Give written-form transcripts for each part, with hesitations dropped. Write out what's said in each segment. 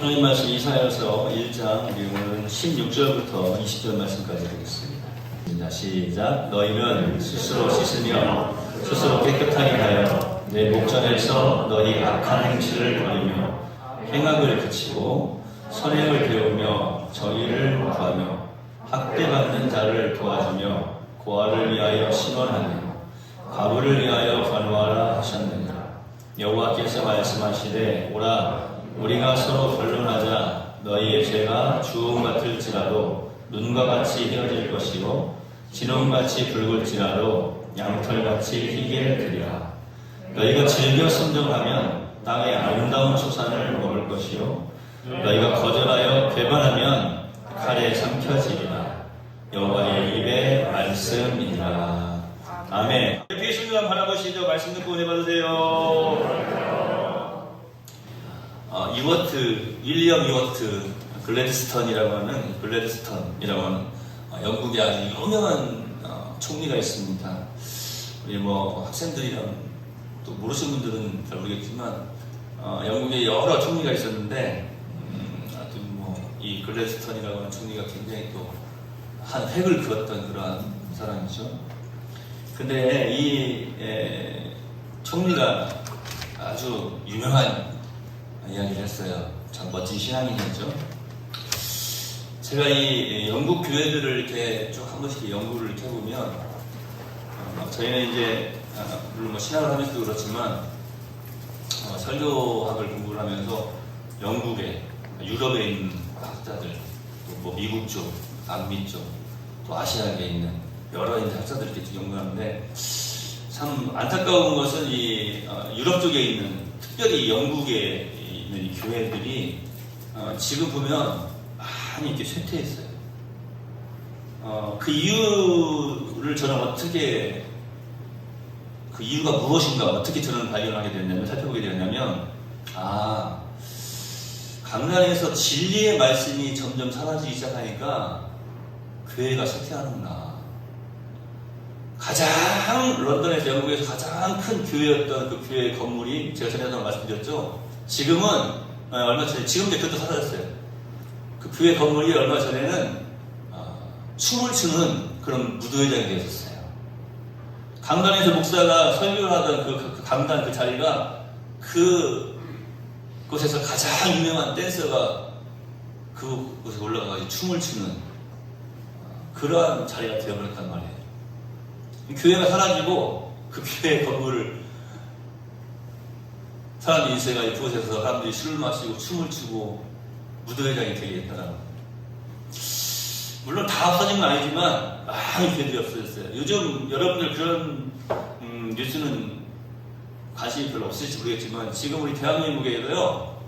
하나님 말씀 이사야서 1장 우리 오늘은 16절부터 20절 말씀까지 보겠습니다. 시작. 너희는 스스로 씻으며 스스로 깨끗하게 하여 내 목전에서 너희 악한 행실을 버리며 행악을 그치고 선행을 배우며 정의를 구하며 학대받는 자를 도와주며 고아를 위하여 신원하며 과부를 위하여 관호하라 하셨느니라. 여호와께서 말씀하시되 오라 우리가 서로 변론하자. 너희의 죄가 주홍 같을지라도 눈과 같이 헤어질 것이요 진홍같이 붉을지라도 양털같이 희게 되리라. 너희가 즐겨 순종하면 땅의 아름다운 소산을 먹을 것이요 너희가 거절하여 배반하면 칼에 삼켜지리라. 여호와의 입의 말씀이니라. 아멘. 뒤에 순간 바라보시죠. 말씀 듣고 은혜 받으세요. 윌리엄 이워트 글래드스턴이라고 하는 영국의 아주 유명한 총리가 있습니다. 우리 학생들이랑 또 모르시는 분들은 잘 모르겠지만 영국에 여러 총리가 있었는데 이 글래드스턴이라고 하는 총리가 굉장히 또 한 획을 그었던 그러한 사람이죠. 근데 이 총리가 아주 유명한 이야기를 했어요. 참 멋진 신앙인이었죠. 제가 이 영국 교회들을 이렇게 쭉 한 번씩 연구를 이렇게 해보면 저희는 이제 물론 신학을 하면서도 그렇지만 설교학을 공부를 하면서 영국에 유럽에 있는 학자들 또 미국 쪽, 남미 쪽, 또 아시아에 있는 여러 있는 학자들 이렇게 연구하는데 참 안타까운 것은 이 유럽 쪽에 있는 특별히 영국에 있는 이 교회들이 지금 보면 많이 이렇게 쇠퇴했어요. 그 이유를 저는 어떻게 그 이유가 무엇인가 어떻게 저는 발견하게 됐냐면 살펴보게 되었냐면 강단에서 진리의 말씀이 점점 사라지기 시작하니까 교회가 쇠퇴하는구나. 가장 런던에서 영국에서 가장 큰 교회였던 그 교회 건물이 제가 전에 한번 말씀드렸죠. 지금은 얼마 전에 지금도 그것도 사라졌어요. 그 교회 건물이 얼마 전에는 춤을 추는 그런 무도회장이 되었었어요. 강단에서 목사가 설교를 하던 그 강단 그 자리가 그곳에서 가장 유명한 댄서가 그곳에 올라가서 춤을 추는 그러한 자리가 되어버렸단 말이에요. 교회가 사라지고 그 교회 건물을 사람들이 있어가지고 그곳에서 사람들이 술을 마시고 춤을 추고 무도회장이 되게 됐다라는. 물론 다 없어진 건 아니지만 많은 교회들이 없어졌어요. 요즘 여러분들 그런 뉴스는 관심이 별로 없을지 모르겠지만 지금 우리 대한민국에도요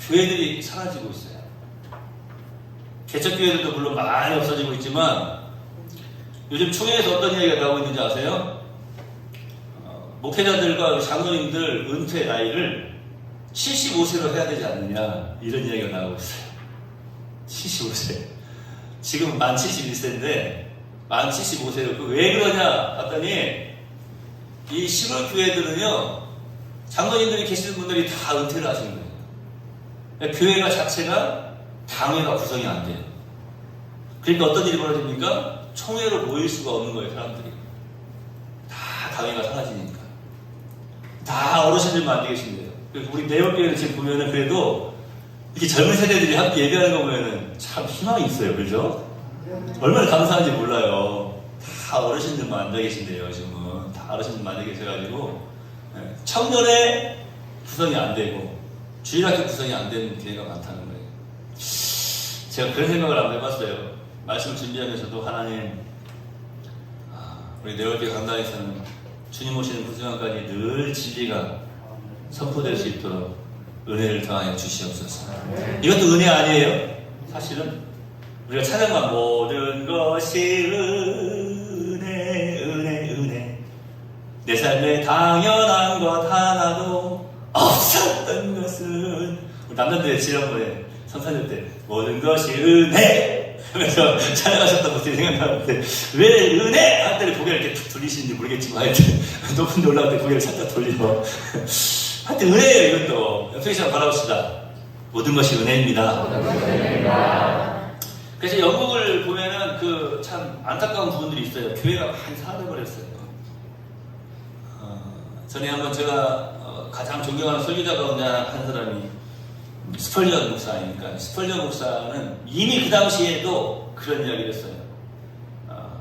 교회들이 사라지고 있어요. 개척교회들도 물론 많이 없어지고 있지만 요즘 총회에서 어떤 이야기가 나오고 있는지 아세요? 목회자들과 장로님들 은퇴 나이를 75세로 해야 되지 않느냐 이런 이야기가 나오고 있어요. 75세. 지금 만 71세인데 만 75세로 왜 그러냐 봤더니 이 시골 교회들은요 장로님들이 계시는 분들이 다 은퇴를 하시는 거예요. 그러니까 교회가 자체가 당회가 구성이 안 돼요. 그러니까 어떤 일이 벌어집니까? 총회로 모일 수가 없는 거예요. 사람들이 다 당회가 사라지니까 다 어르신들만 안 계신대요. 우리 내역교회는 지금 보면은 그래도 이렇게 젊은 세대들이 함께 예배하는 거 보면은 참 희망이 있어요. 그죠? 얼마나 감사한지 몰라요. 다 어르신들만 앉아 계신대요. 지금은 다 어르신들만 앉아 계셔가지고 청년회 구성이 안 되고 주일학교 구성이 안 되는 교회가 많다는 거예요. 제가 그런 생각을 한번 해봤어요. 말씀 준비하면서도 하나님 우리 내월교회 강단에서는 주님 오시는 그 순간까지 늘 진리가 선포될 수 있도록 은혜를 더하여 주시옵소서. 이것도 은혜 아니에요? 사실은 우리가 찬양한 모든 것이 은혜 내 삶에 당연한 것 하나도 없었던 것은 우리 남자들의 지난번에 성탄절 때 모든 것이 은혜 하면서 찬양하셨던 것들이 생각나는데 왜 은혜 할 때를 고개를 이렇게 툭 돌리시는지 모르겠지만 하여튼 높은 데 올라갈 때 고개를 살짝 돌리고 하여튼 은혜예요, 이것도. 옆에 계시면 바라봅시다. 모든 것이 은혜입니다. 그래서 영국을 보면은 그 참 안타까운 부분들이 있어요. 교회가 많이 사라져버렸어요. 전에 한번 제가 가장 존경하는 설교자 가운데 한 사람이 스펄전 목사니까, 스펄전 목사는 이미 그 당시에도 그런 이야기를 했어요.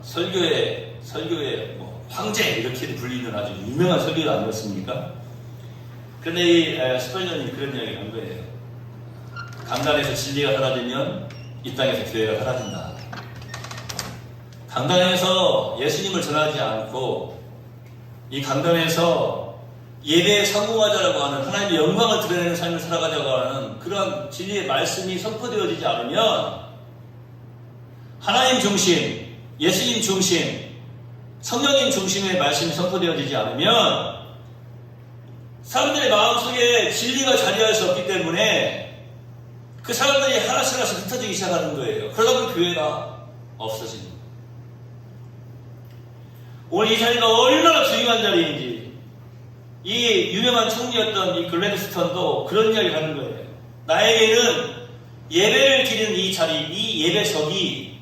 설교의 뭐 황제 이렇게 불리는 아주 유명한 설교가 아니었습니까? 그런데 이 스펄전이 그런 이야기를 한 거예요. 강단에서 진리가 사라지면 이 땅에서 교회가 사라진다. 강단에서 예수님을 전하지 않고 이 강단에서 예배에 성공하자라고 하는 하나님의 영광을 드러내는 삶을 살아가자고 하는 그런 진리의 말씀이 선포되어지지 않으면 하나님 중심, 예수님 중심, 성령님 중심의 말씀이 선포되어지지 않으면 사람들의 마음속에 진리가 자리할 수 없기 때문에 그 사람들이 하나씩 흩어지기 시작하는 거예요. 그러다 보면 교회가 없어지는 거예요. 오늘 이 자리가 얼마나 중요한 자리인지 이 유명한 총리였던 이 글래드스턴도 그런 이야기를 하는 거예요. 나에게는 예배를 드리는 이 자리, 이 예배석이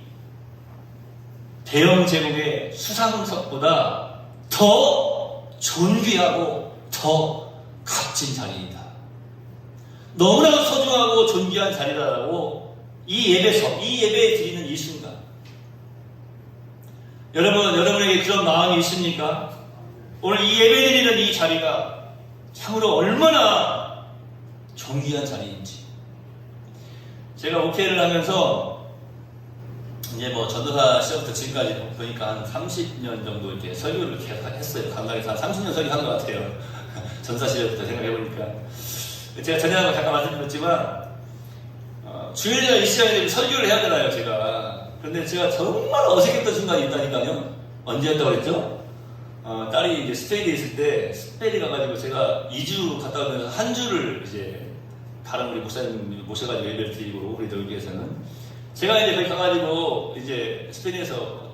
대영 제국의 수상석보다 더 존귀하고 더 값진 자리이다. 너무나도 소중하고 존귀한 자리다라고 이 예배석, 이 예배에 드리는 이 순간. 여러분에게 그런 마음이 있습니까? 오늘 이 예배 드리는 이 자리가 참으로 얼마나 존귀한 자리인지. 제가 목회를 하면서 이제 뭐 전도사 시절부터 지금까지 보니까 한 30년 정도 이렇게 설교를 계속 했어요. 강단에서 한 30년 설교한 것 같아요. 전사 시절부터 생각해보니까. 제가 전에하고 잠깐 말씀드렸지만 주일날 이 시간에 설교를 해야 되나요, 제가. 그런데 제가 정말 어색했던 순간이 있다니까요. 언제였다고 그랬죠? 딸이 이제 스페인에 있을 때 스페인에 가가지고 제가 2주 갔다 오면서 한 주를 이제 다른 우리 목사님 모셔가지고 예배를 드리고 우리 여기에서는 제가 이제 거기 가가지고 이제 스페인에서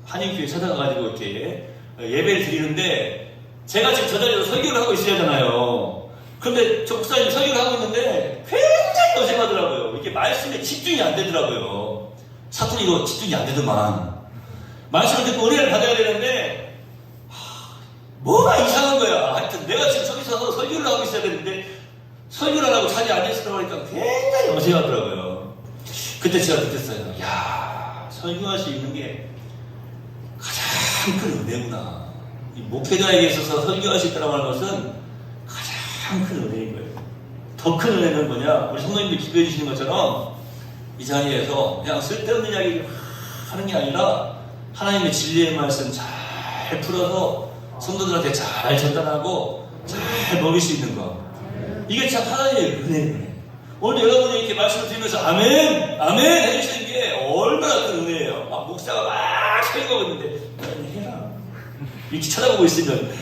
한인교회 찾아가가지고 이렇게 예배를 드리는데 제가 지금 저 자리에서 설교를 하고 있어야 하잖아요. 그런데 저 목사님 설교를 하고 있는데 굉장히 어색하더라고요. 이게 말씀에 집중이 안 되더라고요. 사투리 이거 집중이 안 되더만. 말씀을 듣고 은혜를 받아야 되는데 뭐가 이상한 거야. 하여튼 내가 지금 저기서 설교를 하고 있어야 되는데 설교를 하라고 자리에 앉아있으라고 하니까 굉장히 어색하더라고요. 그때 제가 느꼈어요. 야, 설교할 수 있는 게 가장 큰 은혜구나. 이 목회자에게 있어서 설교할 수 있다고 하는 것은 가장 큰 은혜인 거예요. 더 큰 은혜는 뭐냐? 우리 성도님들 기도해 주시는 것처럼 이 자리에서 그냥 쓸데없는 이야기를 하는 게 아니라 하나님의 진리의 말씀 잘 풀어서 성도들한테 잘 전달하고 잘 먹일 수 있는 거. 이게 참 하나님의 은혜예요. 오늘 여러분이 이렇게 말씀을 드리면서 아멘, 아멘 해주시는 게 얼마나 큰 은혜예요. 막 목사가 막 설교하고 있는데 해라. 이렇게 쳐다보고 있으면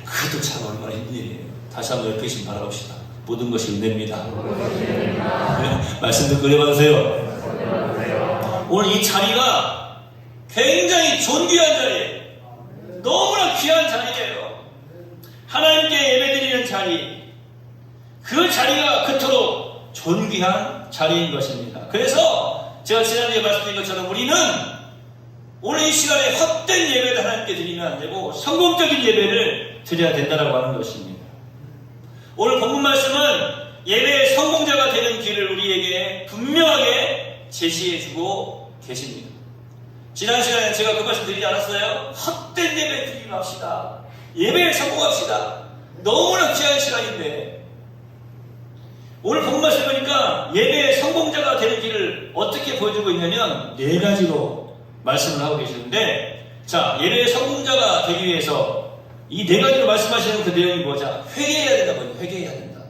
그것도 참 얼마나 힘든 일이에요. 다시 한번 옆에 계신 바라봅시다. 모든 것이 은혜입니다. 말씀 듣고 은혜 받으세요. 오늘 이 자리가 굉장히 존귀한 자리예요. 너무나 귀한 자리예요. 하나님께 예배드리는 자리. 그 자리가 그토록 존귀한 자리인 것입니다. 그래서 제가 지난주에 말씀드린 것처럼 우리는 오늘 이 시간에 헛된 예배를 하나님께 드리면 안 되고 성공적인 예배를 드려야 된다고 하는 것입니다. 오늘 본문 말씀은 예배의 성공자가 되는 길을 우리에게 분명하게 제시해주고 계십니다. 지난 시간에 제가 그 말씀 드리지 않았어요? 헛된 예배 드리지 맙시다. 예배에 성공합시다. 너무나 귀한 시간인데 오늘 본문 말씀 보니까 예배의 성공자가 되는 길을 어떻게 보여주고 있냐면 4가지로 말씀을 하고 계시는데, 자, 예배의 성공자가 되기 위해서 이 4가지로 말씀하시는 그 내용이 뭐냐? 회개해야 된다고요. 회개해야 된다.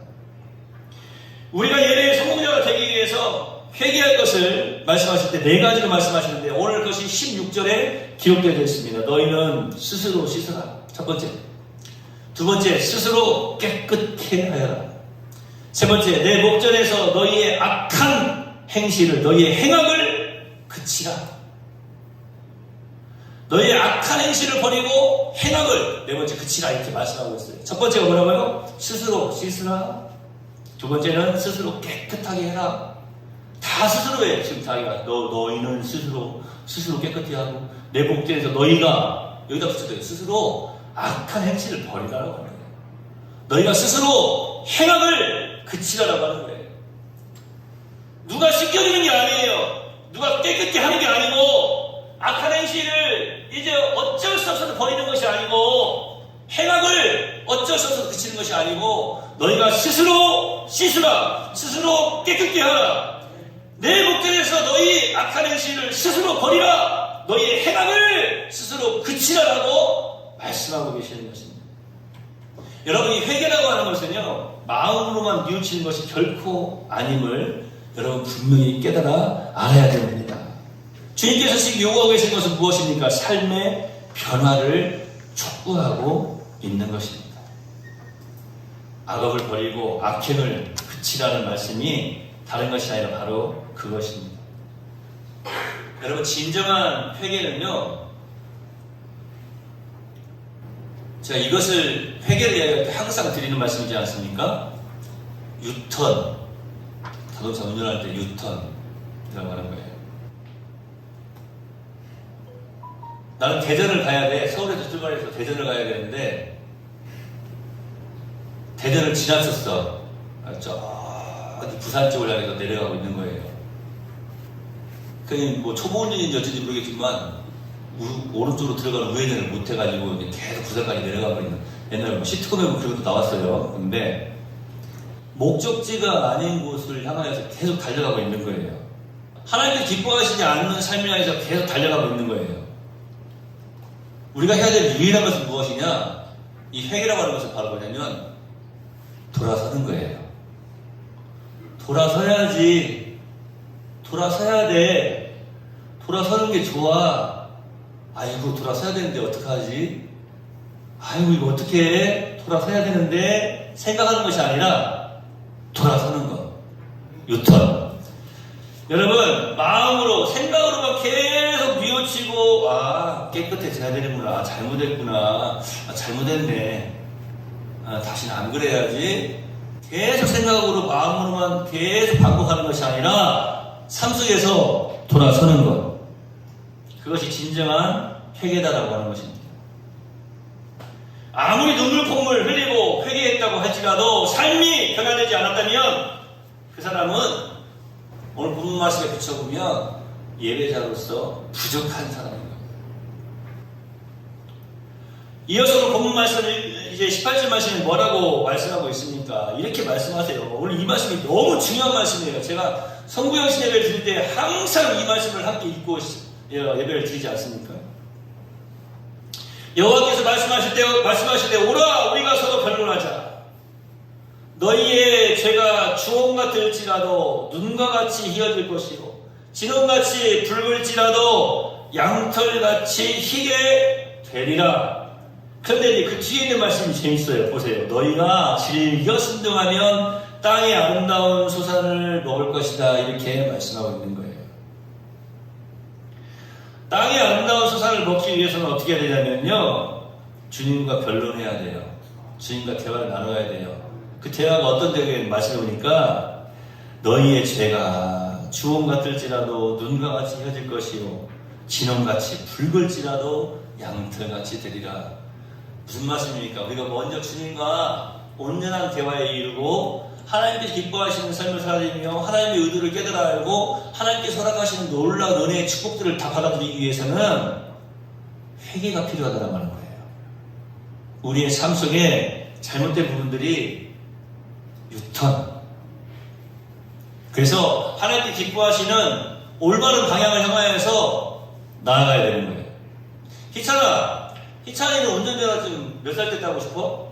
우리가 예배의 성공자가 되기 위해서 회개할 것을 말씀하실 때 4가지로 말씀하시는데 오늘 그것이 16절에 기록되어 있습니다. 너희는 스스로 씻어라. 첫 번째. 두 번째, 스스로 깨끗해 하여라. 세 번째, 내 목전에서 너희의 악한 행실을, 너희의 행악을 그치라. 너희의 악한 행실을 버리고 행악을 네 번째 그치라 이렇게 말씀하고 있어요. 첫 번째가 뭐라고요? 스스로 씻으라. 두 번째는 스스로 깨끗하게 해라. 다 스스로 해. 지금 자기가 너희는 스스로 깨끗히 하고 내 복전에서 너희가 여기다 붙여줘요. 스스로 악한 행실을 버리라고 하는 거예요. 너희가 스스로 행악을 그치라라고 하는 거예요. 누가 씻겨주는 게 아니에요. 누가 깨끗게 하는 게 아니고 악한 행실을 이제 어쩔 수 없어서 버리는 것이 아니고 행악을 어쩔 수 없어서 그치는 것이 아니고 너희가 스스로 씻으라. 스스로 깨끗게 하라. 내 목전에서 너희 악한 행실을 스스로 버리라. 너희의 행악을 스스로 그치라라고 말씀하고 계시는 것입니다. 여러분, 이 회개라고 하는 것은요, 마음으로만 뉘우치는 것이 결코 아님을 여러분 분명히 깨달아 알아야 됩니다. 주님께서 지금 요구하고 계신 것은 무엇입니까? 삶의 변화를 촉구하고 있는 것입니다. 악업을 버리고 악행을 그치라는 말씀이 다른 것이 아니라 바로 그것입니다. 여러분, 진정한 회개는요, 제가 이것을 회개를 이야기할 때 항상 드리는 말씀이지 않습니까? 유턴, 자동차 운전할 때 유턴이라고 하는 거예요. 나는 대전을 가야 돼. 서울에서 출발해서 대전을 가야 되는데 대전을 지났었어. 저기 부산 쪽을 향해서 내려가고 있는 거예요. 그냥 뭐 초보 운전인지 어쩐지 모르겠지만 오른쪽으로 들어가는 우회전을 못 해가지고 계속 부산까지 내려가고 있는, 옛날에 뭐 시트콤에 그런 것도 나왔어요. 근데 목적지가 아닌 곳을 향하여서 계속 달려가고 있는 거예요. 하나님께서 기뻐하시지 않는 삶을 향해서 계속 달려가고 있는 거예요. 우리가 해야 될 유일한 것은 무엇이냐? 이 회개라고 하는 것은 바로 뭐냐면 돌아서는 거예요. 돌아서야지. 돌아서야 돼. 돌아서는 게 좋아. 아이고, 돌아서야 되는데 어떡하지? 아이고, 이거 어떻게 해? 돌아서야 되는데 생각하는 것이 아니라 돌아서는 것. 유턴. 여러분, 마음으로, 생각으로만 계속 뉘우치고, 깨끗해져야 되는구나. 잘못했구나. 잘못했네. 다시는 안 그래야지. 계속 생각으로, 마음으로만 계속 반복하는 것이 아니라 삶 속에서 돌아서는 것. 그것이 진정한 회개다라고 하는 것입니다. 아무리 눈물 콧물 흘리고 회개했다고 할지라도 삶이 변화되지 않았다면 그 사람은 오늘 본문 말씀에 비춰보면 예배자로서 부족한 사람입니다. 이어서 오늘 본문 말씀을 이제 18절 말씀에 뭐라고 말씀하고 있습니까? 이렇게 말씀하세요. 오늘 이 말씀이 너무 중요한 말씀이에요. 제가 성구영신 예배를 드릴 때 항상 이 말씀을 함께 읽고 예배를 드리지 않습니까? 여호와께서 말씀하실 때 오라 우리가 서로 변론하자. 너희의 죄가 주홍 같을지라도 눈과 같이 희어질 것이요 진홍같이 붉을지라도 양털같이 희게 되리라. 그런데 그 뒤에 있는 말씀이 재밌어요. 보세요. 너희가 즐겨 순종하면 땅의 아름다운 소산을 먹을 것이다. 이렇게 말씀하고 있는 거예요. 땅의 아름다운 소산을 먹기 위해서는 어떻게 해야 되냐면요, 주님과 변론해야 돼요. 주님과 대화를 나눠야 돼요. 그 대화가 어떤 대화인지 말씀해 보니까 너희의 죄가 주홍 같을지라도 눈과 같이 휘어질 것이요 진홍같이 붉을지라도 양털같이 되리라. 무슨 말씀입니까? 우리가 먼저 주님과 온전한 대화에 이르고 하나님께서 기뻐하시는 삶을 살아내며 하나님의 의도를 깨달아 알고 하나님께서 허락하시는 놀라운 은혜의 축복들을 다 받아들이기 위해서는 회개가 필요하다고 하는 거예요. 우리의 삶 속에 잘못된 부분들이 유턴. 그래서 하나님께 기뻐하시는 올바른 방향을 향하여서 나아가야 되는 거예요. 희찬이는 운전면허증 몇 살 때 따고 싶어?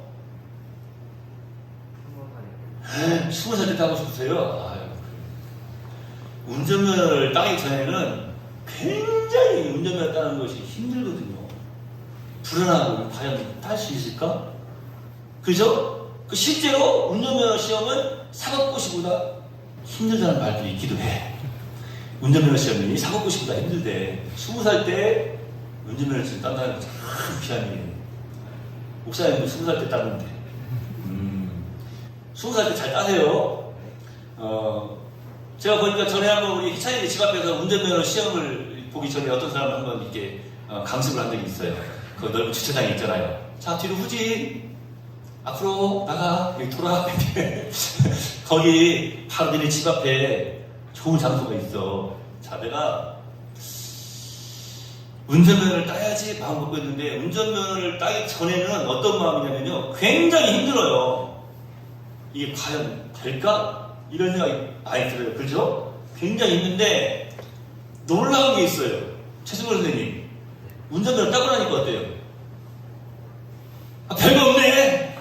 20살 때 따고 싶으세요? 운전면허를 따기 전에는 굉장히 운전면허 따는 것이 힘들거든요. 불안하고 과연 딸 수 있을까? 그죠? 실제로 운전면허 시험은 사법고시보다 힘들다는 말도 있기도 해. 운전면허 시험이 사법고시보다 힘들대. 20살 때 운전면허증 딴다는 거 참 귀한 일이에요. 목사님도 20살 때 땄는데 20살 때 잘 따세요. 제가 보니까 전에 한번 우리 희찬이 집 앞에서 운전면허 시험을 보기 전에 어떤 사람 한번 이렇게 강습을 한 적이 있어요. 그 넓은 주차장에 있잖아요. 자, 뒤로 후진, 앞으로 나가, 여기 돌아. 거기 바로 니네 집 앞에 좋은 장소가 있어. 자, 내가 운전면허를 따야지 마음 먹고 있는데, 운전면허를 따기 전에는 어떤 마음이냐면요, 굉장히 힘들어요. 이게 과연 될까? 이런 생각이 많이 들어요. 그렇죠? 굉장히 힘든데 놀라운 게 있어요. 최승걸 선생님, 운전면허 따고 나니까 어때요? 별거 없네.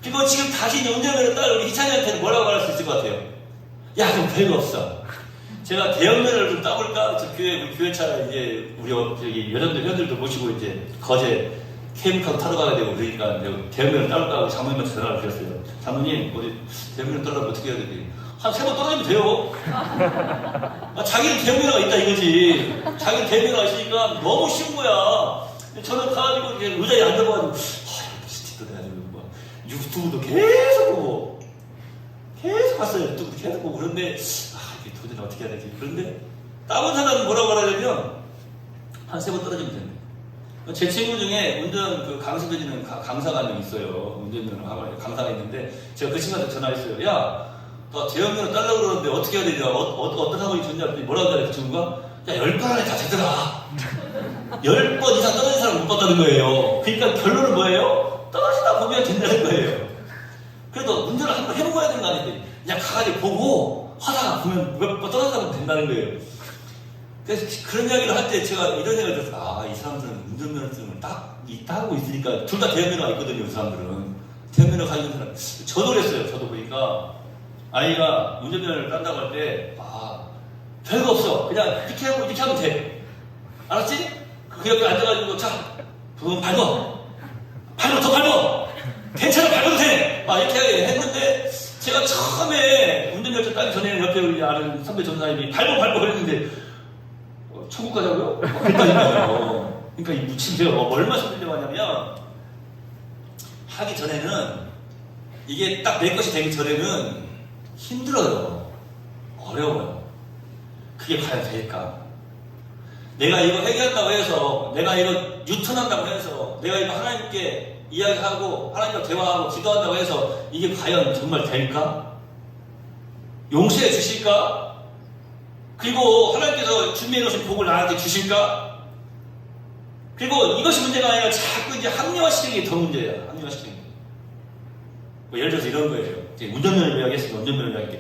그리고 지금 다시 운전면허 따는 우리 희찬이한테는 뭐라고 말할 수 있을 것 같아요? 야, 좀 별거 없어. 제가 대형면허를 좀 따볼까? 저 교회차 이제 우리 저기 여자들 회원들도 모시고 이제 거제 케이블카 타러 가야 되고 그러니까 대형면허 따볼까 하고 장모님한테 전화를 드렸어요. 장모님, 어디 대형면허 따려면 어떻게 해야 되지? 한 3번 떨어지면 돼요. 자기는 대형면허가 있다 이거지. 자기는 대형면허가 있으니까 너무 쉬운 거야. 저는 가가지고 이제 의자에 앉아가지고 스틱도 해가지고 뭐 유튜브도 계속 보고 계속 봤어요. 유튜브도 계속 보고 그런데 이게 도대체 어떻게 해야 되지? 그런데 다른 사람은 뭐라고 말하냐면 한 3번 떨어지면 된대. 제 친구 중에 운전 그 강습해주는 강사가 한 명 있어요. 운전면허 강사가 있는데 제가 그 친구한테 전화했어요. 야, 너 대형면허 따려고 그러는데 어떻게 해야 되냐? 어떤 상황이 좋냐? 뭐라고 하냐? 그 친구가 야, 10번 안에 다 되더라. 10번 이상 떨어진 사람 못 봤다는 거예요. 그러니까 결론은 뭐예요? 떨어지다 보면 된다는 거예요. 그래도 운전을 한번 해보고 해야 되는 거 아닌데 그냥 가가지고 보고 하다가 보면 몇 번 떨어지다 보면 된다는 거예요. 그래서 그런 이야기를 할 때 제가 이런 생각을 들었어요. 이 사람들은 운전면허증을 따고 있으니까 둘 다 대형면허가 있거든요. 그 사람들은 대형면허 가지고 있는 사람. 저도 그랬어요. 저도 보니까 아이가 운전면허를 딴다고 할 때 별거 없어. 그냥 이렇게 하고 이렇게 하면 돼. 알았지? 그 옆에 앉아가지고 자, 그건 밟어. 더 밟어. 괜찮아, 밟아도 돼. 이렇게 했는데 제가 처음에 운전면허 따기 전에 옆에 우리 아는 선배 전사님이 밟어 그랬는데 천국 가자고요? 그랬다니까요. 그러니까 이 무침 제가 얼마나 힘들려고 하냐면 하기 전에는 이게 딱 내 것이 되기 전에는 힘들어요. 어려워요. 그게 과연 될까? 내가 이거 회개한다고 해서, 내가 이거 유턴한다고 해서, 내가 이거 하나님께 이야기하고, 하나님과 대화하고, 기도한다고 해서, 이게 과연 정말 될까? 용서해 주실까? 그리고 하나님께서 준비해 놓으신 복을 나한테 주실까? 그리고 이것이 문제가 아니라 자꾸 이제 합리화시키는 게 더 문제야. 합리화시키는 게. 뭐 예를 들어서 이런 거예요. 운전면허 이야기했으니까 운전면허 이야기.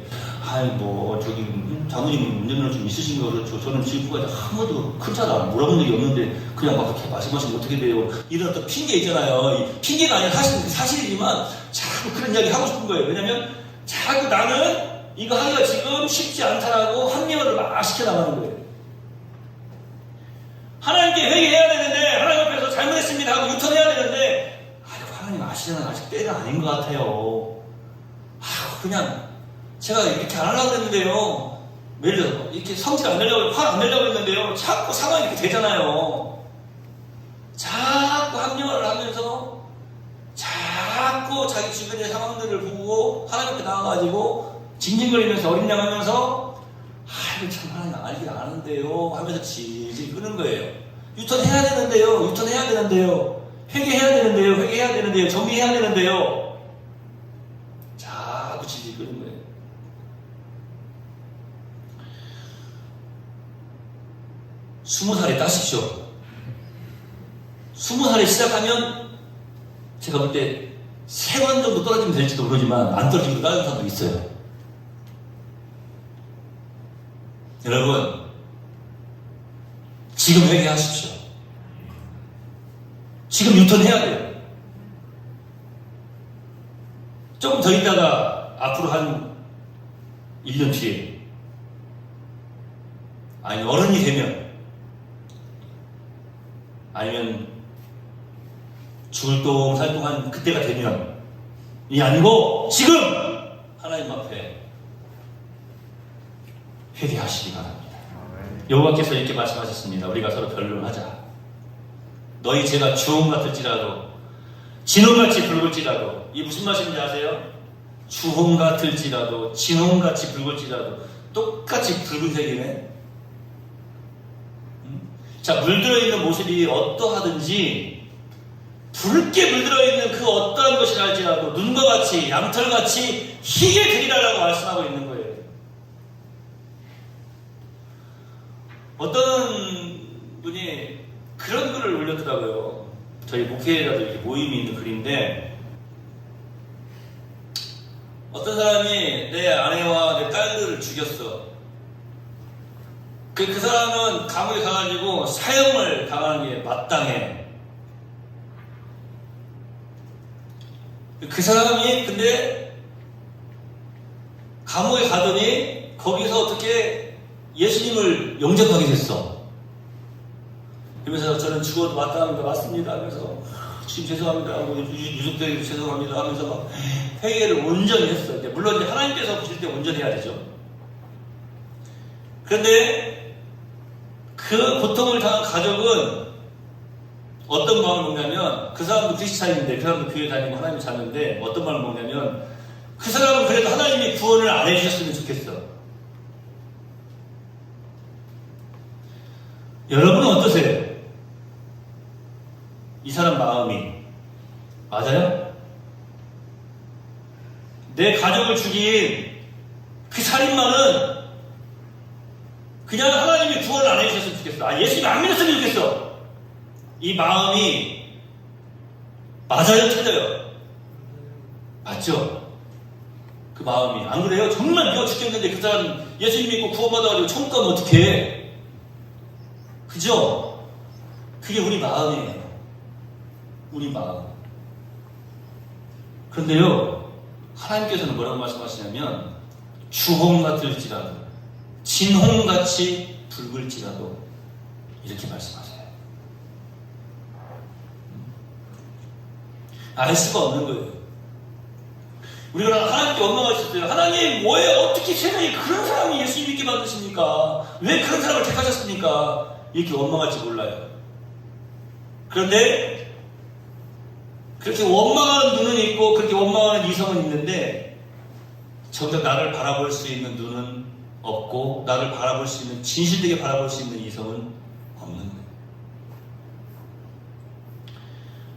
저기 장모님 운전면허 좀 있으신 거 그렇죠. 저는 지금까지 한 번도 큰 차도 안 물어본 적이 없는데 그냥 막 그렇게 말씀하시면 어떻게 돼요? 이런 어떤 핑계 있잖아요. 이 핑계가 아니라 사실이지만 자꾸 그런 이야기 하고 싶은 거예요. 왜냐면 자꾸 나는 이거 하기가 지금 쉽지 않다라고 합리화를 막 시켜나가는 거예요. 하나님께 회개해야 되는데 하나님 앞에서 잘못했습니다 하고 유턴해야 되는데 하나님 아시잖아요. 아직 때가 아닌 것 같아요. 그냥 제가 이렇게 안 하려고 했는데요. 예를 들어서 이렇게 성질 안 내려고 화 안 내려고 했는데요. 자꾸 상황이 이렇게 되잖아요. 자꾸 합리화를 하면서 자꾸 자기 주변의 상황들을 보고 하나님 앞에 나와가지고 징징거리면서 어린양하면서 이거 참 하나님 알긴 아는데요 하면서 질질 끄는 거예요. 유턴해야 되는데요. 회개해야 되는데요. 정리해야 되는데요. 자꾸 질질 끄는 거예요. 스무 살에 따십시오. 20살에 시작하면 제가 볼 때 3번 정도 떨어지면 될지도 모르지만 안 떨어지고 다른 사람도 있어요. 여러분, 지금 회개하십시오. 지금 유턴해야 돼요. 조금 더 있다가 앞으로 한 1년 뒤에 아니 어른이 되면 아니면 죽을 똥살똥한 그때가 되면 이 아니고 지금 하나님 앞에 회개하시기 바랍니다. 여호와께서 이렇게 말씀하셨습니다. 우리가 서로 변론하자. 너희 죄가 주홍 같을지라도 진홍같이 붉을지라도. 이 무슨 말씀인지 아세요? 주홍 같을지라도 진홍같이 붉을지라도. 똑같이 붉은색이네. 자, 물들어 있는 모습이 어떠하든지 붉게 물들어 있는 그 어떠한 것이라 할지라도 눈과 같이 양털같이 희게 되리라라고 말씀하고 있는 거예요. 어떤 분이 그런 글을 올렸더라고요. 저희 목회에라도 이렇게 모임이 있는 글인데, 어떤 사람이 내 아내와 내 딸들을 죽였어. 그 사람은 감옥에 가가지고 사형을 당하는 게 마땅해. 그 사람이 근데 감옥에 가더니 거기서 어떻게 예수님을 영접하게 됐어. 그러면서 저는 죽어도 마땅합니다. 맞습니다. 그래서 주님 죄송합니다 하고 유족들에게 죄송합니다 하면서 막 회개를 온전히 했어. 물론 이제 하나님께서 보실 때 온전해야 되죠. 그런데 그 고통을 당한 가족은 어떤 마음을 먹냐면, 그 사람도 크리스찬인데, 그 사람도 교회 다니고 하나님을 찾는데 어떤 마음을 먹냐면, 그 사람은 그래도 하나님이 구원을 안 해주셨으면 좋겠어. 여러분은 어떠세요? 이 사람 마음이 맞아요? 내 가족을 죽인 그 살인마는 그냥 하나님이 구원을 안 해주셨으면 좋겠어. 예수님 안 믿었으면 좋겠어. 이 마음이 맞아요? 틀려요? 맞죠? 그 마음이. 안 그래요? 정말 미워 죽겠는데 그 사람 예수님 믿고 구원받아가지고 천국 가면 어떡해? 그죠? 그게 우리 마음이에요. 우리 마음. 그런데요, 하나님께서는 뭐라고 말씀하시냐면, 주홍 같을지라도 진홍같이 붉을지라도 이렇게 말씀하세요. 알 수가 없는 거예요. 우리가 하나님께 원망하셨어요. 하나님, 왜 어떻게 세상에 그런 사람이 예수 믿게 만드십니까? 왜 그런 사람을 택하셨습니까? 이렇게 원망할지 몰라요. 그런데 그렇게 원망하는 눈은 있고 그렇게 원망하는 이성은 있는데, 정작 나를 바라볼 수 있는 눈은 없고 나를 바라볼 수 있는, 진실되게 바라볼 수 있는 이성은 없는 거예요.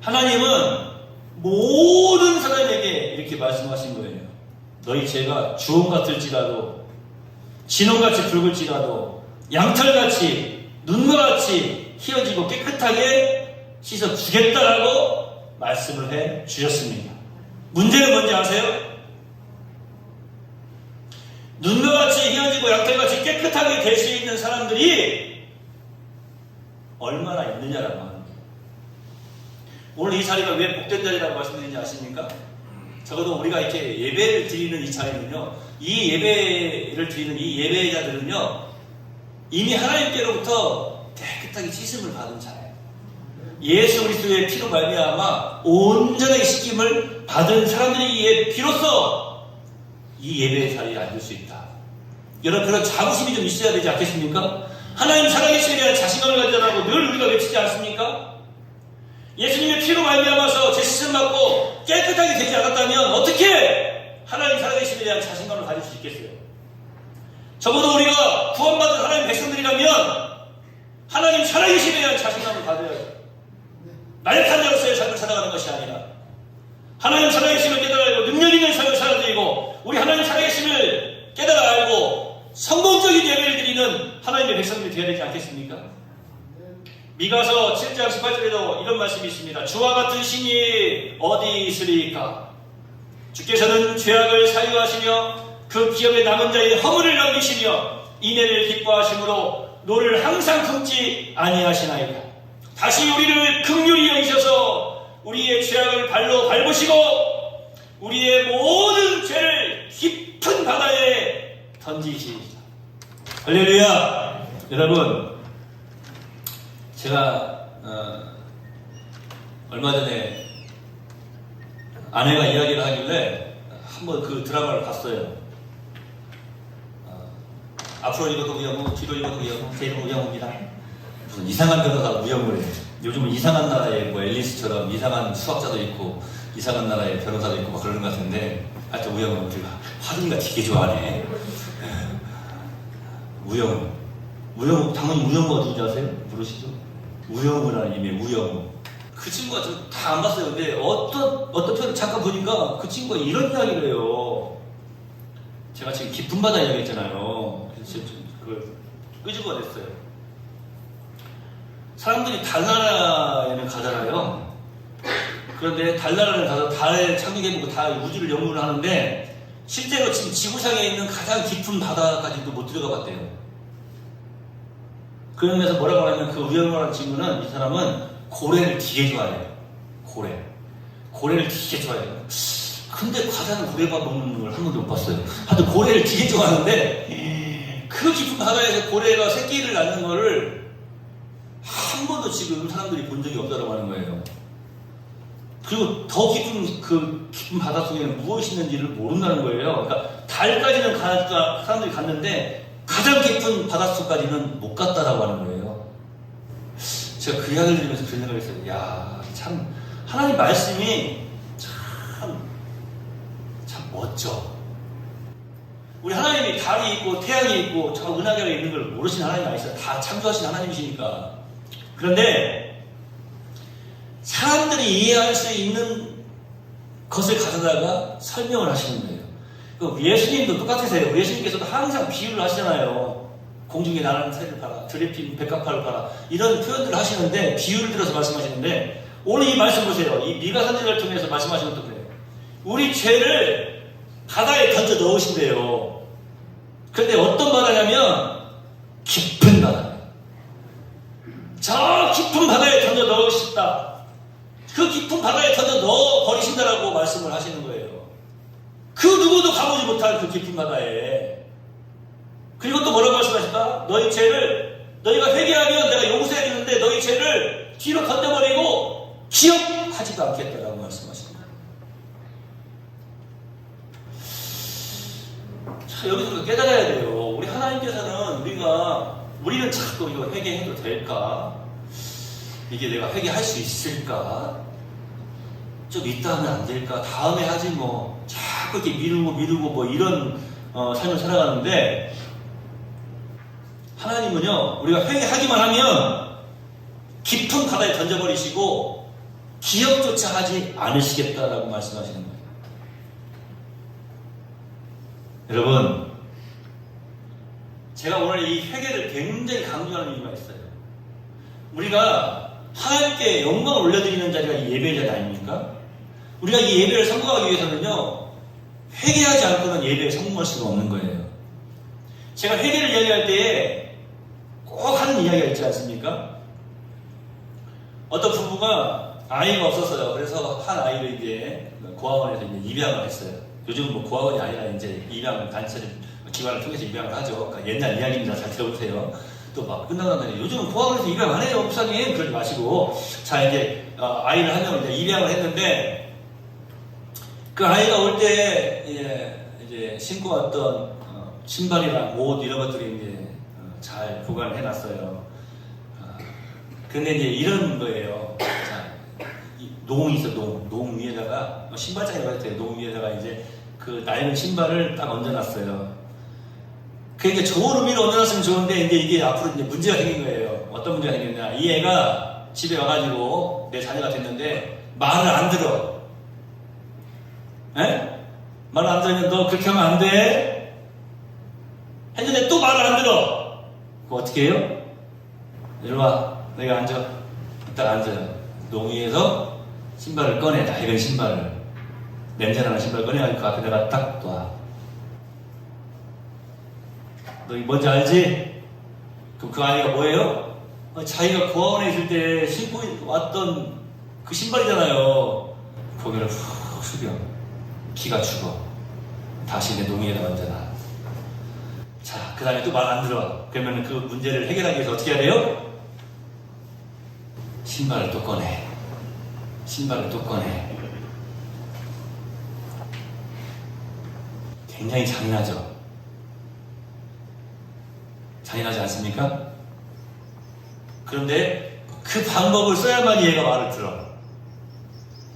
하나님은 모든 사람에게 이렇게 말씀하신 거예요. 너희 죄가 주홍 같을지라도 진홍같이 붉을지라도 양털같이 눈과 같이 희어지고 깨끗하게 씻어 주겠다라고 말씀을 해 주셨습니다. 문제는 뭔지 아세요? 눈과 같이 희어지고 양털같이 깨끗하게 될 수 있는 사람들이 얼마나 있느냐라고 하는 거예요. 오늘 이 자리가 왜 복된 자리라고 말씀드리는지 아십니까? 적어도 우리가 이렇게 예배를 드리는 이 자리는요, 이 예배를 드리는 이 예배자들은요, 이미 하나님께로부터 깨끗하게 씻음을 받은 자예요. 예수 그리스도의 피로 말미암아 온전하게 씻김을 받은 사람들이 비로소 이 예배의 자리에 앉을 수 있다. 여러분, 그런 자부심이 좀 있어야 되지 않겠습니까? 하나님 살아계심에 대한 자신감을 가지라고 늘 우리가 외치지 않습니까? 예수님의 피로 말미암아서 제 씻음 받고 깨끗하게 되지 않았다면 어떻게 하나님 살아계심에 대한 자신감을 가질 수 있겠어요? 적어도 우리가 구원받은 하나님 백성들이라면 하나님 살아계심에 대한 자신감을 가져야죠. 나약한 자로서의 삶을 살아가는 것이 아니라 하나님 살아계심을 깨달아 알고 능력 있는 삶을 살아드리고, 우리 하나님 살아계심을 깨달아 알고 성공적인 예배를 드리는 하나님의 백성들이 되어야 되지 않겠습니까? 미가서 7장 18절에도 이런 말씀이 있습니다. 주와 같은 신이 어디 있으리까? 주께서는 죄악을 사유하시며 그 기업에 남은 자의 허물을 넘기시며 인애를 기뻐하심으로 노를 항상 품지 아니하시나이다. 다시 우리를 긍휼히 여기셔서 우리의 죄악을 발로 밟으시고 우리의 모든 죄를 깊은 바다에 던지시리다. 할렐루야. 여러분, 제가 얼마 전에 아내가 이야기를 하길래 한번 그 드라마를 봤어요. 앞으로 읽어도 우영우, 뒤로 읽어도 우영우, 제 이름 우영우입니다. 무슨 이상한 변호사가 우영우를 해요. 요즘은 이상한 나라에 뭐 앨리스처럼 이상한 수학자도 있고 이상한 나라에 변호사도 있고 막 그러는 것 같은데 하여튼 우영우 우리가 화둥이가 되게 좋아하네. 우영우 당연히 우영우가 누군지 아세요? 모르시죠? 우영우라는 이름의 우영우. 그 친구가 저 다 안 봤어요. 근데 어떤 편을 잠깐 보니까 그 친구가 이런 이야기를 해요. 제가 지금 깊은 바다 이야기 했잖아요. 그래서 그걸 끄집어냈어요. 사람들이 달나라에는 가잖아요. 그런데 달나라를 가서 달에 착륙해보고 달 우주를 연구를 하는데 실제로 지금 지구상에 있는 가장 깊은 바다까지도 못 들어가 봤대요. 그러면서 뭐라고 하냐면 그 우영우라는 친구는 이 사람은 고래를 되게 좋아해요. 고래를 되게 좋아해요. 근데 과자는 고래밥 먹는 걸 한 번도 못 봤어요. 하여튼 고래를 되게 좋아하는데 그 깊은 바다에서 고래가 새끼를 낳는 거를 한 번도 지금 사람들이 본 적이 없다고 하는 거예요. 그리고 더 깊은 바다 속에는 무엇이 있는지를 모른다는 거예요. 그러니까 달까지는 사람들이 갔는데 가장 깊은 바닷속까지는 못 갔다라고 하는 거예요. 제가 그 이야기를 들으면서 그런 생각을 했어요. 야, 참 하나님 말씀이 참 멋져. 우리 하나님이 달이 있고 태양이 있고 저 은하계가 있는 걸 모르시는 하나님 아니시죠? 다 창조하신 하나님이시니까. 그런데 사람들이 이해할 수 있는 것을 가져다가 설명을 하시는 거예요. 예수님도 똑같으세요. 예수님께서도 항상 비유를 하시잖아요. 공중에 나는 새를 봐라, 들에 핀 백합화를 봐라, 이런 표현들을 하시는데 비유를 들어서 말씀하시는데 오늘 이 말씀 보세요. 이 미가 선지자를 통해서 말씀하시는 것도 그래요. 우리 죄를 바다에 던져 넣으신대요. 그런데 어떤 바다냐면 깊은 바다. 저 깊은 바다에 던져 넣으셨다. 그 깊은 바다에 던져 넣어 버리신다라고 말씀을 하시는 거예요. 그 누구도 가보지 못한 그 깊은 바다에. 그리고 또 뭐라고 말씀하실까? 너희 죄를 너희가 회개하면 내가 용서해 주는데 너희 죄를 뒤로 던져버리고 기억하지도 않겠다라고 말씀하십니다. 자, 여기서 깨달아야 돼요. 우리 하나님께서는 우리는 자꾸 이거 회개해도 될까? 이게 내가 회개할 수 있을까? 좀 이따 하면 안 될까? 다음에 하지 뭐. 자꾸 이렇게 미루고 뭐 이런 삶을 살아가는데 하나님은요, 우리가 회개하기만 하면 깊은 바다에 던져버리시고 기억조차 하지 않으시겠다라고 말씀하시는 거예요. 여러분, 제가 오늘 이 회개를 굉장히 강조하는 이유가 있어요. 우리가 하나님께 영광을 올려드리는 자리가 이 예배의 자리 아닙니까? 우리가 이 예배를 성공하기 위해서는요, 회개하지 않고는 예배에 성공할 수가 없는 거예요. 제가 회개를 이야기할 때에 꼭 하는 이야기가 있지 않습니까? 어떤 부부가 아이가 없었어요. 그래서 한 아이를 이제 고아원에서 이제 입양을 했어요. 요즘은 뭐 고아원이 아니라 이제 입양을 단체를 기관을 통해서 입양을 하죠. 그러니까 옛날 이야기입니다. 잘 들어보세요. 또 막 끝나고 나면 요즘은 고아원에서 입양 안 해요. 목사님 그러지 마시고 자 이제 아이를 한 명을 입양을 했는데 그 아이가 올 때 이제 신고 왔던 신발이랑 옷 이런 것들이 이제 잘 보관을 해놨어요. 근데 이제 이런 거예요. 자, 농이 있어, 농 위에다가, 신발장이라고 해도 돼요. 농 위에다가 이제 그 낡은 신발을 딱 얹어놨어요. 그 이제 좋은 의미로 얹어놨으면 좋은데, 이제 이게 앞으로 이제 문제가 생긴 거예요. 어떤 문제가 생겼냐. 이 애가 집에 와가지고 내 자녀가 됐는데, 말을 안 들어. 에? 말을 안 들으면 너 그렇게 하면 안 돼? 했는데 또 말을 안 들어. 그거 어떻게 해요? 이리 와. 너희가 앉아. 딱 앉아요. 농위에서 신발을 꺼내. 낡은 신발을. 냄새나는 신발 꺼내가지고 그 앞에다가 딱 놔. 너 이거 뭔지 알지? 그럼 그 아이가 뭐예요? 자기가 고아원에 있을 때 신고 왔던 그 신발이잖아요. 고개를 훅 숙여. 기가 죽어. 다시 내 농위에다 얹어놔. 자, 그 다음에 또 말 안 들어. 그러면 그 문제를 해결하기 위해서 어떻게 해야 돼요? 신발을 또 꺼내. 신발을 또 꺼내. 굉장히 잔인하죠? 잔인하지 않습니까? 그런데 그 방법을 써야만 얘가 말을 들어.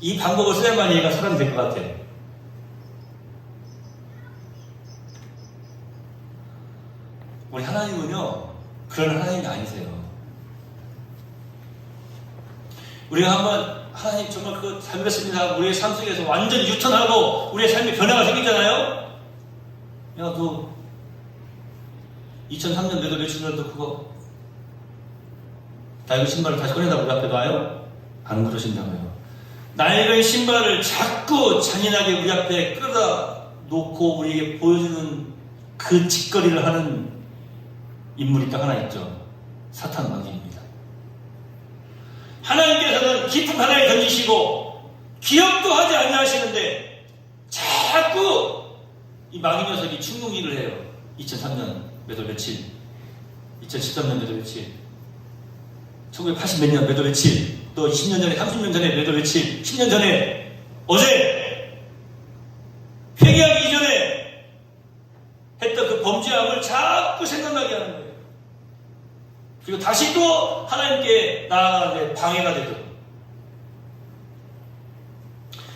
이 방법을 써야만 얘가 사람이 될 것 같아. 우리 하나님은요, 그런 하나님이 아니세요. 우리가 한번 하나님 정말 그거 잘못했습니다. 우리의 삶 속에서 완전 유턴하고 우리의 삶의 변화가 생기잖아요. 야, 너 2003년 몇월 며칠 전도 그거 낡은 신발을 다시 꺼낸다고 우리 앞에 놔요? 안 그러신다고요. 낡은 신발을 자꾸 잔인하게 우리 앞에 끌어다 놓고 우리에게 보여주는 그 짓거리를 하는 인물이 딱 하나 있죠. 사탄 마귀입니다. 하나님께서는 깊은 바다에 던지시고 기억도 하지 아니하시는데 자꾸 이 마귀 녀석이 충동기를 해요. 2003년 몇 월 며칠, 2013년 몇 월 며칠, 1980 몇 년 몇 월 며칠, 또 20년 전에, 30년 전에 몇 월 며칠, 10년 전에, 어제 회개하기 이전에 했던 그 범죄함을 자꾸 생각나게 하는 거예요. 그리고 다시 또 하나님께 나아가는데 방해가 되죠.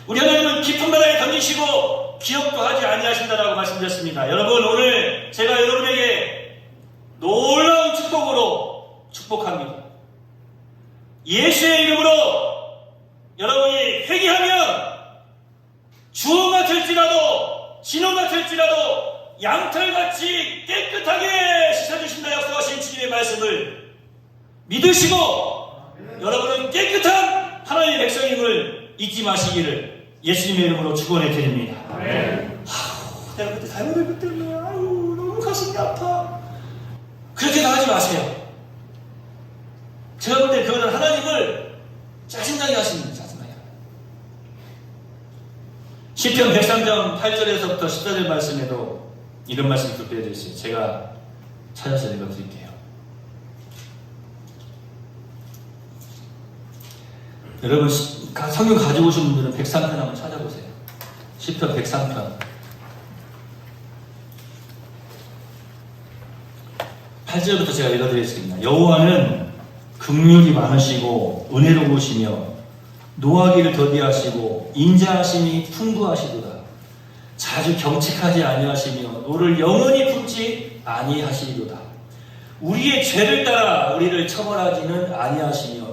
우리 하나님은 깊은 바다에 던지시고 기억도 하지 아니하신다라고 말씀드렸습니다. 여러분, 오늘 제가 여러분에게 놀라운 축복으로 축복합니다. 예수의 이름으로 여러분이 회개하면 주홍 같을지라도 진홍 같을지라도 양털같이 깨끗하게 씻어주신다 약속하신 주님의 말씀을 믿으시고 여러분은 깨끗한 하나님의 백성임을 잊지 마시기를 예수님의 이름으로 축원해 드립니다. 내가 그때 잘못했기 때문에 너무 가슴이 아파. 그렇게 하지 마세요. 제가 볼 때 그거는 하나님을 짜증나게 하십니다. 짜증나게. 시편 103장 8절에서부터 14절 말씀에도 이런 말씀이 기록되어 있어요. 제가 찾아서 읽어드릴게요. 여러분 성경 가지고 오신 분들은 103편 한번 찾아보세요. 시편 103편 8절부터 제가 읽어드리겠습니다. 여호와는 긍휼이 많으시고 은혜로우시며 노하기를 더디하시고 인자하심이 풍부하시도다. 자주 경책하지 아니하시며 노를 영원히 품지 아니하시리로다. 우리의 죄를 따라 우리를 처벌하지는 아니하시며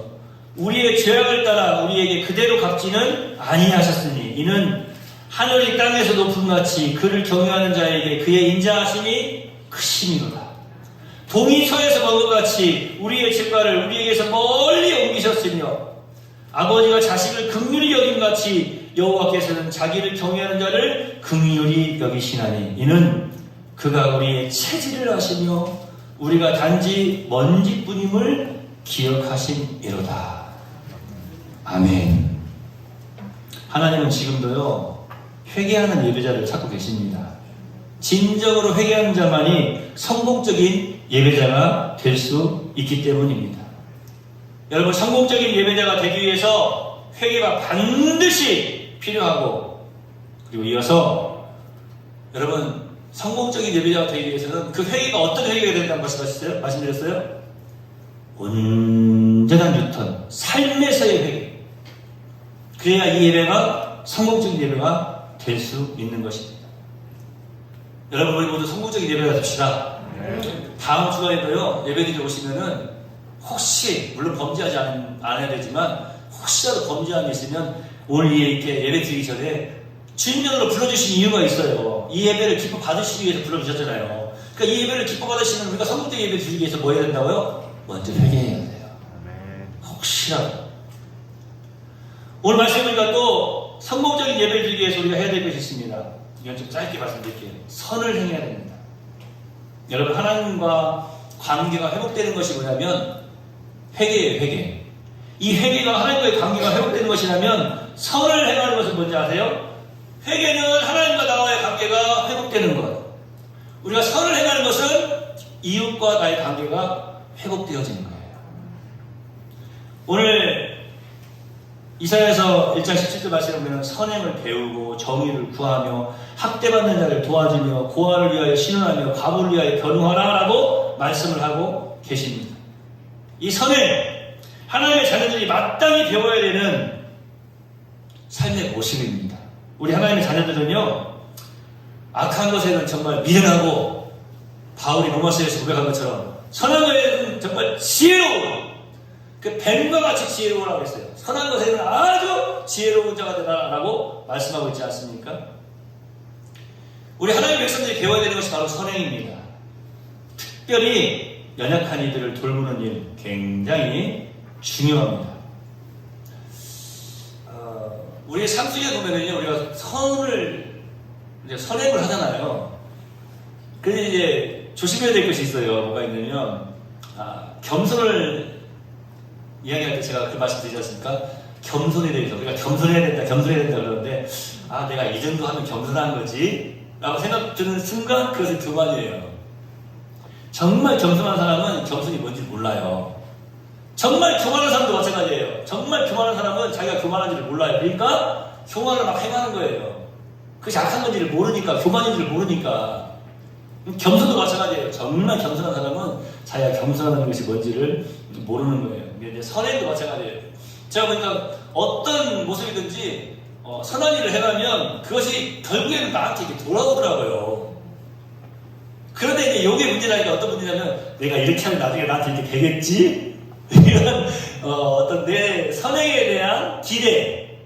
우리의 죄악을 따라 우리에게 그대로 갚지는 아니하셨으니 이는 하늘이 땅에서 높은 같이 그를 경외하는 자에게 그의 인자하심이 크심이로다. 동이 서에서 먹은 것 같이 우리의 죄과를 우리에게서 멀리 옮기셨으며 아버지가 자식을 긍휼히 여긴 같이 여호와께서는 자기를 경외하는 자를 긍휼히 여기시나니 이는 그가 우리의 체질을 아시며 우리가 단지 먼지뿐임을 기억하심이로다. 아멘. 하나님은 지금도요 회개하는 예배자를 찾고 계십니다. 진정으로 회개하는 자만이 성공적인 예배자가 될 수 있기 때문입니다. 여러분, 성공적인 예배자가 되기 위해서 회개가 반드시 필요하고, 그리고 이어서 여러분 성공적인 예배자가 되기 위해서는 그 회개가 어떤 회개가 된다는 말씀드렸어요? 온전한 유턴, 삶에서의 회개. 그래야 이 예배가 성공적인 예배가 될 수 있는 것입니다. 여러분, 우리 모두 성공적인 예배가 됩시다. 다음 주간에도요 예배드리러 오시면은 혹시 물론 범죄하지 않아야 되지만 혹시라도 범죄한 게 있으면 오늘 이렇게 예배 드리기 전에 주인전으로 불러주신 이유가 있어요. 이 예배를 기뻐 받으시기 위해서 불러주셨잖아요. 그러니까 이 예배를 기뻐 받으시는 우리가 성공적인 예배 드리기 위해서 뭐 해야 된다고요? 먼저 회개해야 돼요. 혹시라도 오늘 말씀해보니까 또 성공적인 예배 드리기 위해서 우리가 해야 될 것이 있습니다. 이건 좀 짧게 말씀드릴게요. 선을 행해야 됩니다. 여러분, 하나님과 관계가 회복되는 것이 뭐냐면 회개예요. 회개. 이 회개가 하나님과의 관계가 회복되는 것이라면 선을 행하는 것은 뭔지 아세요? 회개는 하나님과 나와의 관계가 회복되는 것. 우리가 선을 행하는 것은 이웃과 나의 관계가 회복되어지는 거예요. 오늘 이사야서 1장 17절 말씀을 보면 선행을 배우고 정의를 구하며 학대받는 자를 도와주며 고아를 위하여 신원하며 과부를 위하여 변호하라 라고 말씀을 하고 계십니다. 이 선행, 하나님의 자녀들이 마땅히 배워야 되는 삶의 모습입니다. 우리 하나님의 자녀들은요, 악한 것에는 정말 미련하고, 바울이 로마서에서 고백한 것처럼 선한 것에는 정말 지혜로운, 그 뱀과 같이 지혜로우라고 했어요. 선한 것에는 아주 지혜로운 자가 되라라고 말씀하고 있지 않습니까? 우리 하나님의 백성들이 배워야 되는 것이 바로 선행입니다. 특별히 연약한 이들을 돌보는 일 굉장히 중요합니다. 우리의 삶 속에 보면은요, 우리가 선행을 하잖아요. 그런데 이제 조심해야 될 것이 있어요. 뭐가 있냐면, 겸손을 이야기할 때 제가 그 말씀 드리지 않습니까? 겸손에 대해서, 우리가 겸손해야 된다 그러는데, 내가 이 정도 하면 겸손한 거지? 라고 생각 드는 순간 그것은 교만이에요. 정말 겸손한 사람은 겸손이 뭔지 몰라요. 정말 교만한 사람도 마찬가지예요. 정말 교만한 사람은 자기가 교만한지를 몰라요. 그러니까 교만을 막 행하는 거예요. 그것이 악한 건지를 모르니까, 교만인지를 모르니까. 겸손도 마찬가지예요. 정말 겸손한 사람은 자기가 겸손하는 것이 뭔지를 모르는 거예요. 이제 선행도 마찬가지예요. 제가 보니까 어떤 모습이든지 선한 일을 해가면 그것이 결국에는 나한테 이렇게 돌아오더라고요. 그런데 이제 이게 문제라니까 어떤 문제냐면 내가 이렇게 하면 나중에 나한테 이렇게 되겠지? 이런 어떤 내 선행에 대한 기대,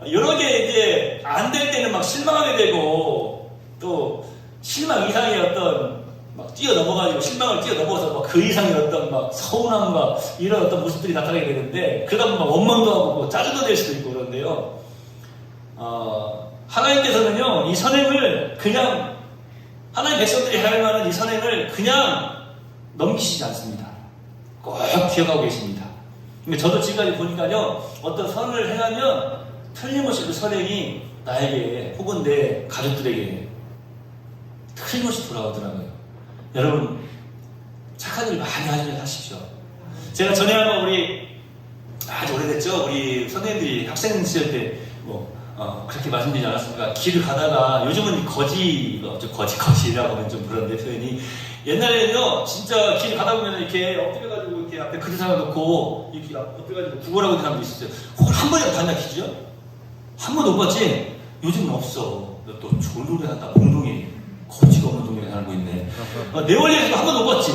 이런 게 이제 안 될 때는 막 실망하게 되고, 또 실망 이상의 어떤 막 뛰어넘어가지고 실망을 뛰어넘어서 막 그 이상의 어떤 막 서운함과 이런 어떤 모습들이 나타나게 되는데, 그러다 보면 막 원망도 하고 뭐 짜증도 낼 수도 있고 그런데요. 하나님께서는요, 이 선행을 그냥, 하나님 백성들이 할 만한 이 선행을 그냥 넘기시지 않습니다. 꼭 기억하고 계십니다. 저도 지금까지 보니까요, 어떤 선을 행하면 틀림없이 그 선행이 나에게 혹은 내 가족들에게 틀림없이 돌아오더라고요. 여러분, 착한 일 많이 하십시오. 제가 전에 한번 아주 오래됐죠? 우리 선생님들이 학생 시절 때 그렇게 말씀드리지 않았습니까? 길을 가다가, 요즘은 거지라고 하면 좀 그런데 표현이, 옛날에는요, 진짜 길 가다 보면 이렇게 엎드려가지고 이렇게 앞에 그릇 하나 놓고 이렇게 엎드려가지고 구걸하고 있는 사람도 있었어요. 그걸 한 번이라도 봤냐, 기죠? 한 번도 못 봤지? 요즘은 없어. 또 좋은 동네 한다, 공동이. 거지가 없는 동네에 살고 있네. 내월리에서도 한 번도 못 봤지?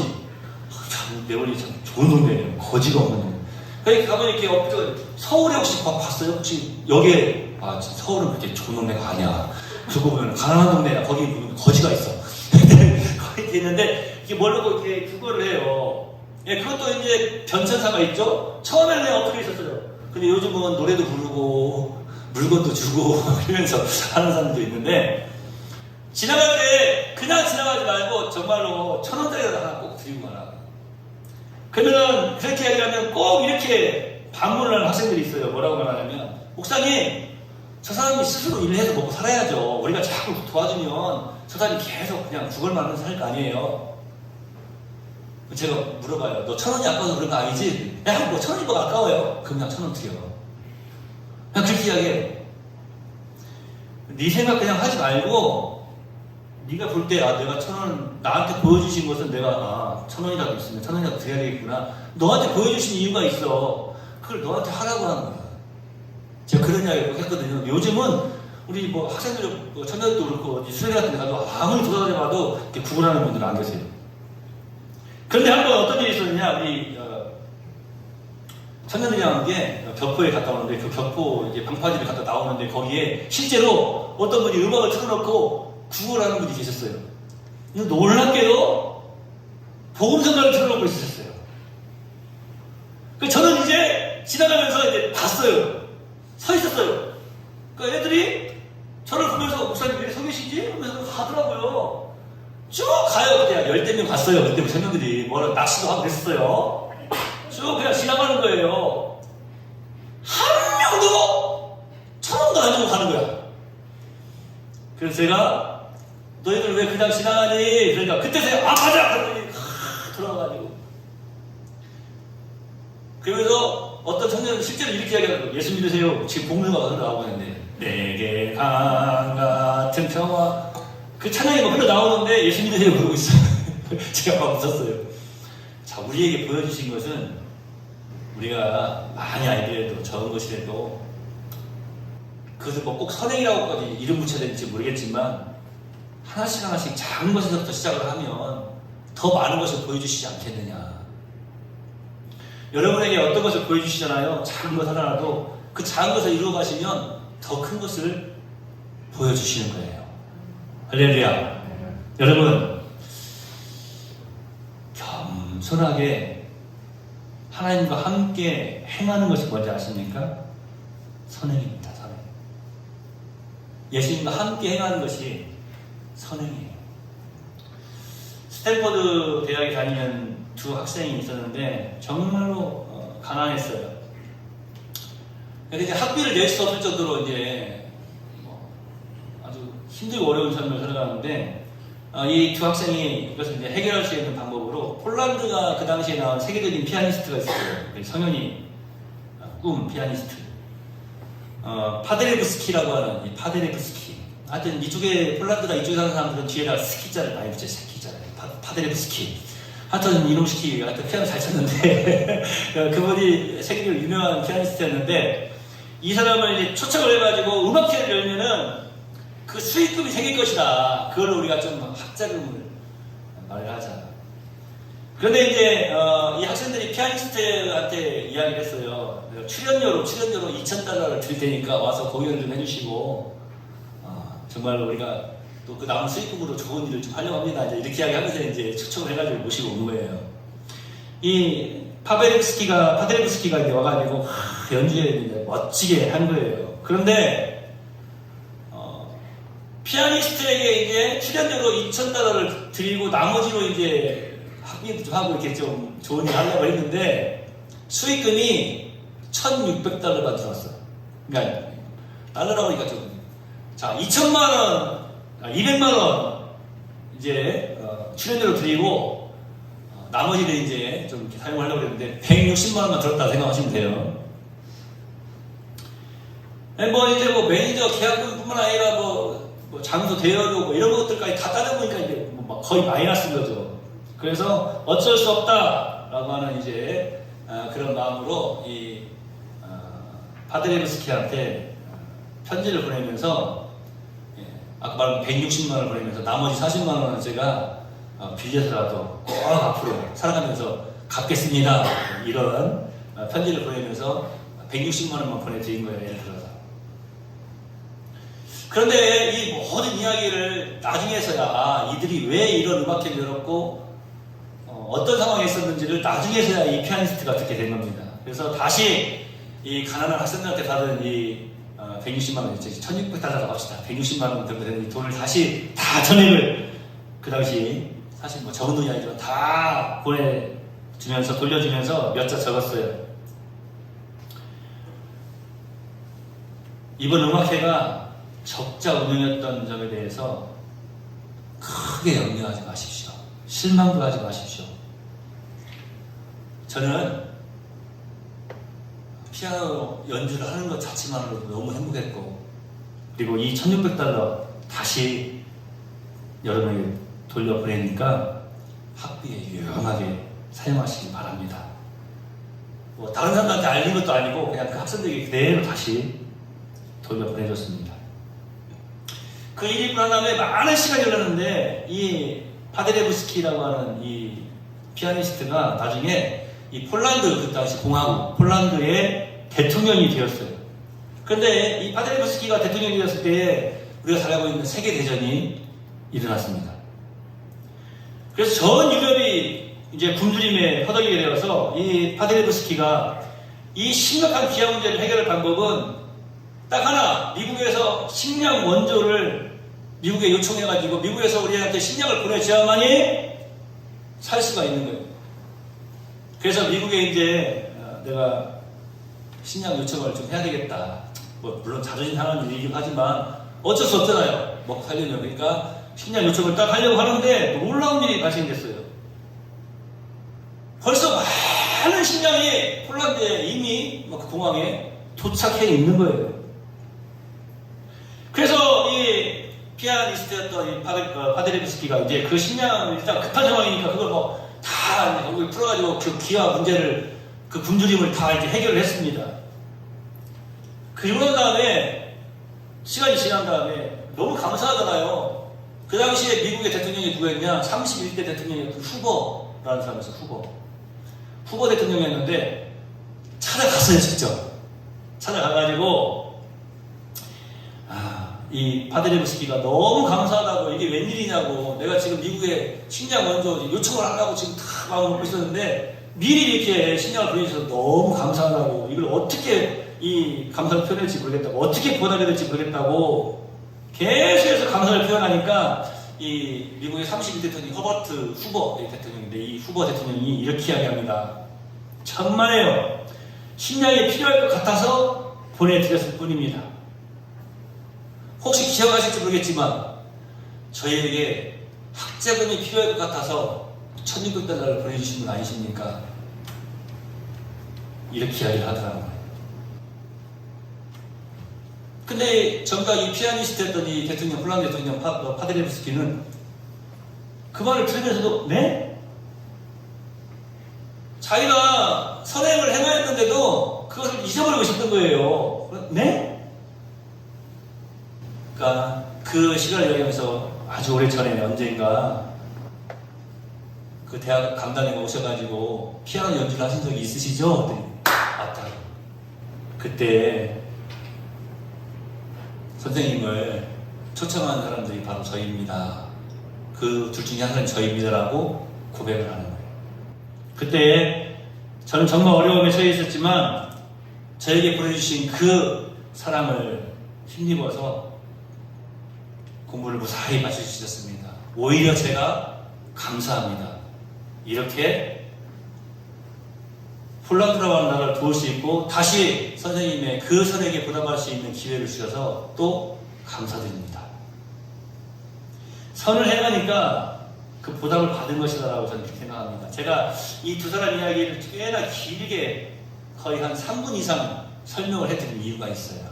참, 내월리 참 좋은 동네예요. 거지가 없는 동네. 그러니까 가면 이렇게 엎드려, 서울에 혹시 봤어요? 혹시 여기에, 서울은 그렇게 좋은 동네가 아니야. 그러고 보면 가난한 동네야. 거기 보면 거지가 있어. 거기 있는데, 이게 모르고 이렇게 그거를 해요. 예, 그것도 이제 변천사가 있죠? 처음에는 그냥 엎드려 있었어요. 근데 요즘은 노래도 부르고, 물건도 주고, 그러면서 하는 사람도 있는데, 지나갈 때 그냥 지나가지 말고 정말로 1,000원짜리라도 하나 꼭 드리고 가라. 그러면 그렇게 얘기하면 꼭 이렇게 반문을 하는 학생들이 있어요. 뭐라고 말하냐면, 목사님, 저 사람이 스스로 일을 해서 먹고 살아야죠. 우리가 자꾸 도와주면 저 사람이 계속 그냥 구걸만 살 거 아니에요. 제가 물어봐요. 너 1,000원이 아까워서 그런 거 아니지? 야, 뭐 1,000원이 뭐 아까워요? 그럼 그냥 1,000원 드려. 그냥 그렇게 이야기해. 네 생각 그냥 하지 말고, 네가 볼 때, 내가 1,000원, 나한테 보여주신 것은 내가, 1,000원이라도 있으면 1,000원이라도 드려야 되겠구나. 너한테 보여주신 이유가 있어. 그걸 너한테 하라고 하는 거야. 제가 그런 이야기를 했거든요. 요즘은, 우리 학생들, 청년들도 그렇고, 수련회 같은 데 가도 아무리 돌아다녀봐도 이렇게 구분하는 분들은 안 계세요. 그런데 한번 어떤 일이 있었느냐, 우리, 청년들이랑 한 게 격포에 갔다 오는데, 그 격포 이제 방파제를 갔다 나오는데, 거기에 실제로 어떤 분이 음악을 틀어놓고, 구걸을 하는 분이 계셨어요. 놀랍게도 복음성가를 틀어놓고 있으셨어요. 저는 이제 지나가면서 이제 봤어요. 서 있었어요. 그러니까 애들이 저를 보면서 목사님 왜 서 계시지? 하면서 가더라고요. 쭉 가요. 그냥 10대 명 갔어요. 그때 청년들이 뭐라 낚시도 하고 그랬어요. 쭉 그냥 지나가는 거예요. 한 명도 1,000원도 안 주고 가는 거야. 그래서 제가 너희들 왜 그냥 지나가니? 그러니까 그때서야 맞아! 그러더니 돌아가가지고, 그러면서 어떤 청년은 실제로 이렇게 이야기하는 거예요. 예수 믿으세요. 지금 복음서가 나오고 있는데, 내게 강 같은 평화, 그 찬양이 막 흘러나오는데 예수 믿으세요 그러고 있어요. 제가 막 웃었어요. 자, 우리에게 보여주신 것은 우리가 많이 알더라도 적은 것이라도 그것을 뭐 꼭 선행이라고까지 이름 붙여야 될지 모르겠지만 하나씩 하나씩 작은 것에서부터 시작을 하면 더 많은 것을 보여주시지 않겠느냐. 여러분에게 어떤 것을 보여주시잖아요. 작은 것 하나라도 그 작은 것을 이루어 가시면 더 큰 것을 보여주시는 거예요. 할렐루야. 여러분, 겸손하게 하나님과 함께 행하는 것이 뭔지 아십니까? 선행입니다. 선행. 예수님과 함께 행하는 것이 선행이에요. 스탠퍼드 대학에 다니는 두 학생이 있었는데 정말로 가난했어요. 근데 이제 학비를 낼 수 없을 정도로 이제 아주 힘들고 어려운 삶을 살아가는데 이 두 학생이 이것을 이제 해결할 수 있는 방법으로 폴란드가 그 당시에 나온 세계적인 피아니스트가 있었어요. 성현이 꿈 피아니스트. 파데레브스키라고 하는 이 파데레브스키. 하여튼 이쪽에 폴란드가 이쪽에 사는 사람들은 뒤에다가 스키자를 많이 붙여요. 스키자를. 파데레브스키. 하여튼 이놈 스키 하여튼 피아노 잘 쳤는데 그분이 세계적으로 유명한 피아니스트였는데 이 사람을 이제 초청을 해가지고 음악회를 열면은 그 수익금이 생길 것이다. 그걸 우리가 좀 학자금을 마련하자. 그런데 이제 이 학생들이 피아니스트한테 이야기를 했어요. 출연료로 $2,000를 드릴 테니까 와서 공연을 좀 해주시고 정말로 우리가 또 그 남은 수익금으로 좋은 일을 좀 하려고 합니다. 이제 이렇게 이야기하면서 이제 초청을 해가지고 모시고 온 거예요. 이 파데레브스키가 이제 와가지고 연주에 멋지게 한 거예요. 그런데 피아니스트에게 이제 출연료로 $2,000를 드리고 나머지로 이제 학비도 좀 하고 이렇게 좀 좋은 일 하려고 했는데 수익금이 $1,600만 들어왔어요. 그러니까 달러라고 하니까 좀 자 200만 원 이제 출연료로 드리고 나머지를 이제 좀 이렇게 사용하려고 했는데 160만 원만 들었다 생각하시면 돼요. 뭐 이제 뭐 매니저 계약금뿐만 아니라 뭐 장소 대여료 뭐 이런 것들까지 다 따져보니까 이제 뭐 거의 마이너스인 거죠. 그래서 어쩔 수 없다라고 하는 이제 그런 마음으로 이 파데레브스키한테 편지를 보내면서 아까 말한 160만 원을 보내면서 나머지 40만 원은 제가 빌려서라도 꼭 앞으로 살아가면서 갚겠습니다. 이런 편지를 보내면서 160만 원만 보내드린 거예요. 예를 들어서. 그런데 이 모든 이야기를 나중에서야 이들이 왜 이런 음악회를 열었고 어떤 상황에 있었는지를 나중에서야 이 피아니스트가 듣게 된 겁니다. 그래서 다시 이 가난한 학생들한테 받은 이 160만 원, 이제 1,600달러라고 합시다. 160만 원 들고 되는 이 돈을 다시 다 전액을 그 당시 사실 뭐 적은 돈이 아니지만 다 보내주면서 돌려주면서 몇 자 적었어요. 이번 음악회가 적자 운영이었던 점에 대해서 크게 염려하지 마십시오. 실망도 하지 마십시오. 저는 피아노 연주를 하는 것 자체만으로도 너무 행복했고 그리고 이 $1,600 다시 여러분에게 돌려보내니까 학비에 유용하게 사용하시기 바랍니다. 뭐 다른 사람들한테 알린 것도 아니고 그냥 그 학생들에게 그대로 다시 돌려보내줬습니다. 그 일이 일어난 다음에 많은 시간이 흘렀는데 이 파데레브스키라고 하는 이 피아니스트가 나중에 이 폴란드 그 당시 공화국 폴란드의 대통령이 되었어요. 그런데 이 파데레브스키가 대통령이 되었을 때에 우리가 잘 알고 있는 세계대전이 일어났습니다. 그래서 전 유럽이 이제 굶주림에 허덕이게 되어서 이 파데레브스키가 이 심각한 기아 문제를 해결할 방법은 딱 하나, 미국에서 식량 원조를 미국에 요청해가지고 미국에서 우리한테 식량을 보내줘야만이 살 수가 있는 거예요. 그래서 미국에 이제 내가 식량 요청을 좀 해야 되겠다. 뭐 물론 자존심 상하는 일이긴 하지만 어쩔 수 없잖아요. 먹고 살려면. 그러니까 식량 요청을 딱 하려고 하는데 놀라운 일이 발생됐어요. 벌써 많은 식량이 폴란드에 이미 그 공항에 도착해 있는 거예요. 그래서 이 피아니스트였던 이 파데레브스키가 이제 그 식량을 일단 급한 상황이니까 그걸 뭐 다 얼굴 풀어가지고 그 기아 문제를 그 굶주림을 다 이제 해결을 했습니다. 그리고 난 다음에 시간이 지난 다음에 너무 감사하잖아요. 그 당시에 미국의 대통령이 누구였냐? 31대 대통령이었던 후보라는 사람이었어요. 후보 대통령이었는데 찾아갔어요. 직접 찾아가가지고 이 파드레브스키가 너무 감사하다고, 이게 웬일이냐고, 내가 지금 미국에 식량 먼저 요청을 하려고 지금 다 마음을 먹고 있었는데 미리 이렇게 식량을 보내주셔서 너무 감사하다고, 이걸 어떻게 이 감사를 표현할지 모르겠다고, 어떻게 보답해야 될지 모르겠다고 계속해서 감사를 표현하니까 이 미국의 31대 대통령이 허버트 후보 대통령인데, 이 후보 대통령이 이렇게 이야기합니다. 천만에요. 식량이 필요할 것 같아서 보내드렸을 뿐입니다. 혹시 기억하실지 모르겠지만 저희에게 학자금이 필요할 것 같아서 1600달러를 보내주신 분 아니십니까? 이렇게 이야기를 하더라고요. 근데 정작 이 피아니스트였던 이 대통령, 폴란드 대통령 파드레브스키는 그 말을 들으면서도 네? 자기가 선행을 행하였는데도 그것을 잊어버리고 싶던 거예요. 네? 그러니까 그 시간을 여행하면서 아주 오래전에 언젠가 그 대학 강단에 오셔가지고 피아노 연주를 하신 적이 있으시죠? 네. 맞다. 그때 선생님을 초청한 사람들이 바로 저희입니다. 그 둘 중에 한 사람이 저희입니다라고 고백을 하는 거예요. 그때 저는 정말 어려움에 처해 있었지만 저에게 보내주신 그 사랑을 힘입어서 공부를 무사히 마칠 수 있었습니다. 오히려 제가 감사합니다. 이렇게 폴란드라고 하는 나라를 도울 수 있고 다시 선생님의 그 선에게 보답할 수 있는 기회를 주셔서 또 감사드립니다. 선을 행하니까 그 보답을 받은 것이다라고 저는 생각합니다. 제가 이 두 사람 이야기를 꽤나 길게 거의 한 3분 이상 설명을 해드린 이유가 있어요.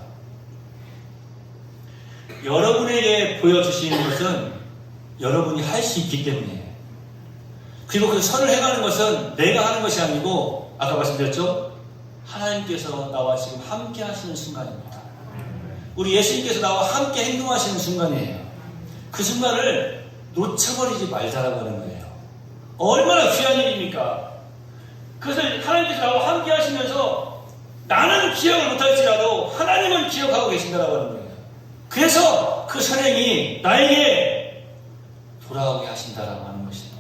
여러분에게 보여주시는 것은 여러분이 할 수 있기 때문이에요. 그리고 그 선을 행하는 것은 내가 하는 것이 아니고 아까 말씀드렸죠? 하나님께서 나와 지금 함께 하시는 순간입니다. 우리 예수님께서 나와 함께 행동하시는 순간이에요. 그 순간을 놓쳐버리지 말자라고 하는 거예요. 얼마나 귀한 일입니까? 그것을 하나님께서 나와 함께 하시면서 나는 기억을 못할지라도 하나님은 기억하고 계신다라고 하는 거예요. 그래서 그 선행이 나에게 돌아오게 하신다라고 하는 것입니다.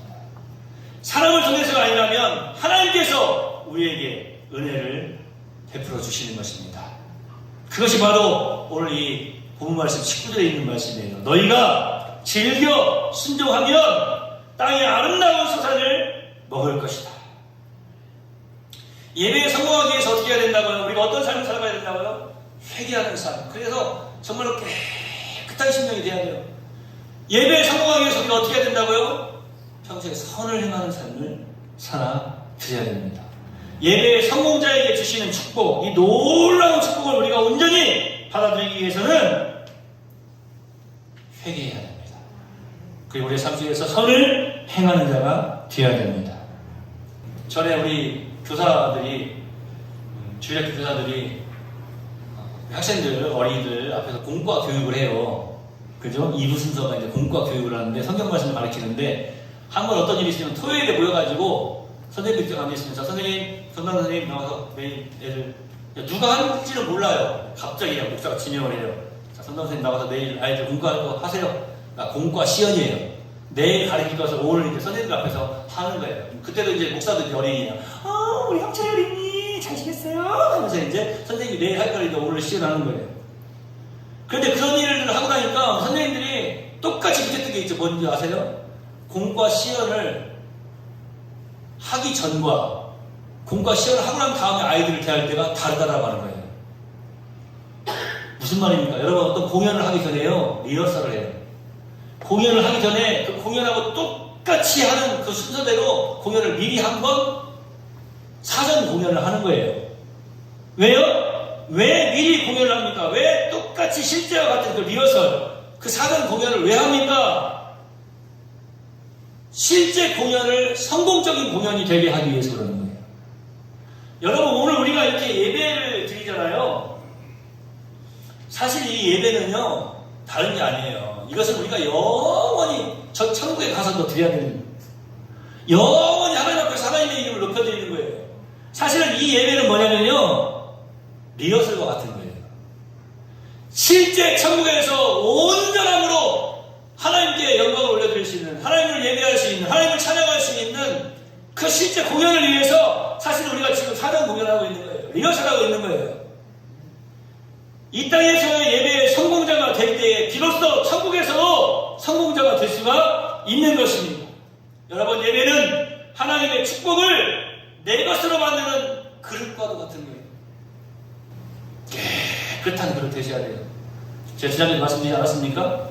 사람을 통해서가 아니라면 하나님께서 우리에게 은혜를 베풀어 주시는 것입니다. 그것이 바로 오늘 이 본문 말씀 19절에 있는 말씀이에요. 너희가 즐겨 순종하면 땅의 아름다운 소산을 먹을 것이다. 예배에 성공하기 위해서 어떻게 해야 된다고요? 우리가 어떤 삶을 살아가야 된다고요? 회개하는 삶. 그래서 정말로 깨끗한 심령이 돼야 돼요. 예배에 성공하기 위해서 우리가 어떻게 해야 된다고요? 평소에 선을 행하는 삶을 살아드려야 됩니다. 예배의 성공자에게 주시는 축복, 이 놀라운 축복을 우리가 온전히 받아들이기 위해서는 회개해야 됩니다. 그리고 우리의 삶 속에서 선을 행하는 자가 되어야 됩니다. 전에 우리 교사들이, 주일학교 교사들이 학생들, 어린이들 앞에서 공과 교육을 해요. 그죠? 2부 순서가 이제 공과 교육을 하는데 성경 말씀을 가르치는데 한 번 어떤 일이 있으면 토요일에 모여가지고 선생님들 앉아있으면서 선생님, 전담 선생님 나와서 매일 애들 누가 하는지는 몰라요. 갑자기 목사가 지명을 해요. 자, 선담 선생님 나와서 내일 아이들 공부하는 거 하세요. 공과 시연이에요. 내일 가르칠 것을 오늘 이제 선생님들 앞에서 하는 거예요. 그때도 이제 목사들이 어린이야. 우리 형철 어린이 잘 지냈어요? 하면서 이제 선생님이 내일 할 거를 이제 오늘 시연하는 거예요. 그런데 그런 일을 하고 나니까 선생님들이 똑같이 느꼈던 게 있죠. 뭔지 아세요? 공과 시연을 하기 전과 공과 시연을 하고 난 다음에 아이들을 대할 때가 다르다라고 하는 거예요. 무슨 말입니까? 여러분 어떤 공연을 하기 전에요. 리허설을 해요. 공연을 하기 전에 그 공연하고 똑같이 하는 그 순서대로 공연을 미리 한번 사전 공연을 하는 거예요. 왜요? 왜 미리 공연을 합니까? 왜 똑같이 실제와 같은 그 리허설, 그 사전 공연을 왜 합니까? 실제 공연을 성공적인 공연이 되게 하기 위해서 그러는 거예요. 여러분, 오늘 우리가 이렇게 예배를 드리잖아요. 사실 이 예배는요, 다른 게 아니에요. 이것은 우리가 영원히 저 천국에 가서도 드려야 되는 거예요. 영원히 하나님 앞에서 하나님의 이름을 높여드리는 거예요. 사실은 이 예배는 뭐냐면요, 리허설과 같은 거예요. 실제 천국에서 온전함으로 하나님께 영광을 올려드릴 수 있는, 하나님을 예배할 수 있는, 하나님을 찬양할 수 있는 그 실제 공연을 위해서 사실 우리가 지금 사전 공연하고 있는 거예요. 리허설하고 있는 거예요. 이 땅에서의 예배의 성공자가 될 때에 비로소 천국에서도 성공자가 될 수가 있는 것입니다. 여러분, 예배는 하나님의 축복을 내 것으로 만드는 그릇과도 같은 거예요. 깨끗한 그릇 되셔야 돼요. 제가 지난주에 말씀드리지 않았습니까?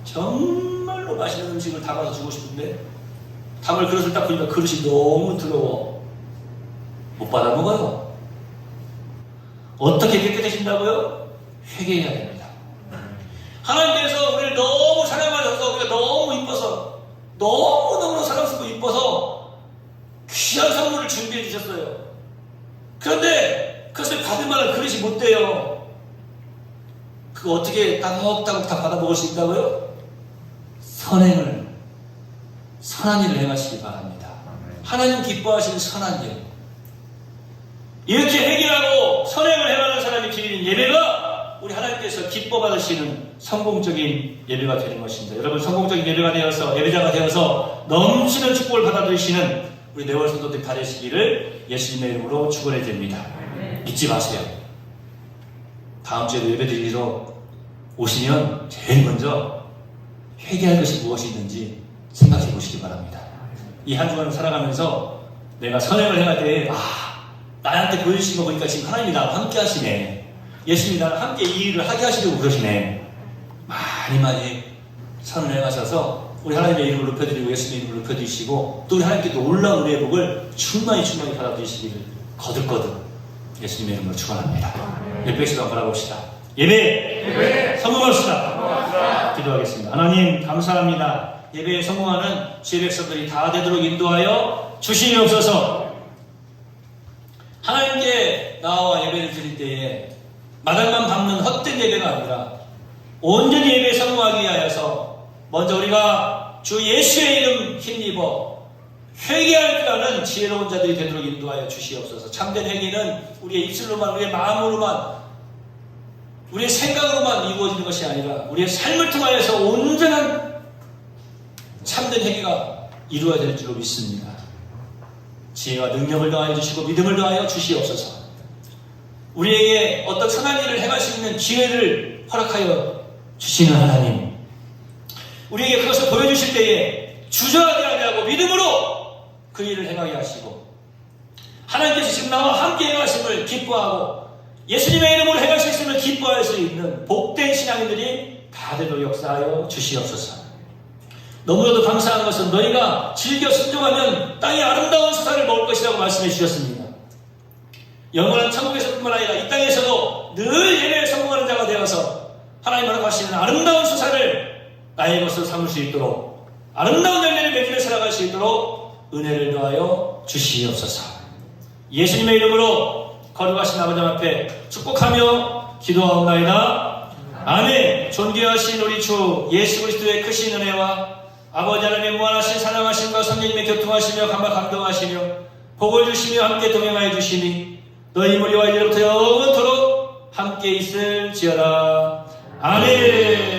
정말로 맛있는 음식을 담아서 주고 싶은데 담을 그릇을 딱 보니까 그릇이 너무 더러워. 못 받아 먹어요. 어떻게 깨끗해진다고요? 회개해야 됩니다. 하나님께서 우리를 너무 사랑하셔서, 우리가 너무 이뻐서, 너무너무 사랑스럽고 이뻐서 귀한 선물을 준비해 주셨어요. 그런데 그것을 받을 만한 그릇이 못 돼요. 그거 어떻게 따먹따먹 다 받아 먹을 수 있다고요? 선행을, 선한 일을 행하시기 바랍니다. 하나님 기뻐하시는 선한 일. 이렇게 회개하고 선행을 행하는 사람이 드리는 예배가 우리 하나님께서 기뻐 받으시는 성공적인 예배가 되는 것입니다. 여러분, 성공적인 예배가 되어서, 예배자가 되어서 넘치는 축복을 받아들이시는 우리 네월 성도들이 다 되시기를 예수님의 이름으로 축원해 드립니다. 잊지 마세요. 다음 주에 예배 드리러 오시면 제일 먼저 회개할 것이 무엇이 있는지 생각해 보시기 바랍니다. 이 한 주간을 살아가면서 내가 선행을 행할 때, 나한테 보여주신 거 보니까 지금 하나님이 나와 함께 하시네. 예수님이 나와 함께 이 일을 하게 하시려고 그러시네. 많이 선을 행하셔서 우리 하나님의 이름을 높여드리고 예수님의 이름을 높여드리시고 또 우리 하나님께 놀라운 우리의 복을 충만히 받아들이시기를 거듭거듭 예수님의 이름으로 축원합니다. 예배 시간 바라봅시다. 예배 성공합시다. 기도하겠습니다. 하나님 감사합니다. 예배에 성공하는 주의 백성들이 다 되도록 인도하여 주시옵소서. 하나님께 나와 예배를 드릴 때에 마당만 밟는 헛된 예배가 아니라 온전히 예배에 성공하기 위하여서 먼저 우리가 주 예수의 이름 힘입어 회개할 줄 아는 지혜로운 자들이 되도록 인도하여 주시옵소서. 참된 회개는 우리의 입술로만, 우리의 마음으로만, 우리의 생각으로만 이루어지는 것이 아니라 우리의 삶을 통하여서 온전한 참된 회개가 이루어야 될 줄로 믿습니다. 지혜와 능력을 더하여 주시고 믿음을 더하여 주시옵소서. 우리에게 어떤 선한 일을 행할 수 있는 기회를 허락하여 주시는 하나님, 우리에게 그것을 보여주실 때에 주저하지 아니하고 믿음으로 그 일을 행하게 하시고 하나님께서 지금 나와 함께 행하심을 기뻐하고 예수님의 이름으로 행할 수 있음을 기뻐할 수 있는 복된 신앙인들이 다 되도록 역사하여 주시옵소서. 너무나도 감사한 것은 너희가 즐겨 순종하면 땅의 아름다운 수산을 먹을 것이라고 말씀해 주셨습니다. 영원한 천국에서뿐만 아니라 이 땅에서도 늘 예배에 성공하는 자가 되어서 하나님 허락하시는 아름다운 수산을 나의 것으로 삼을 수 있도록 아름다운 열매를 맺으며 살아갈 수 있도록 은혜를 더하여 주시옵소서. 예수님의 이름으로 거룩하신 아버지 앞에 축복하며 기도하옵나이다. 아멘. 존귀하신 우리 주 예수 그리스도의 크신 은혜와 아버지 하나님의 무한하신 사랑하심과 성령님의 교통하시며 감동하시며 복을 주시며 함께 동행하여 주시니 너희 무리와 이제부터 영원토록 함께 있을지어다. 아멘.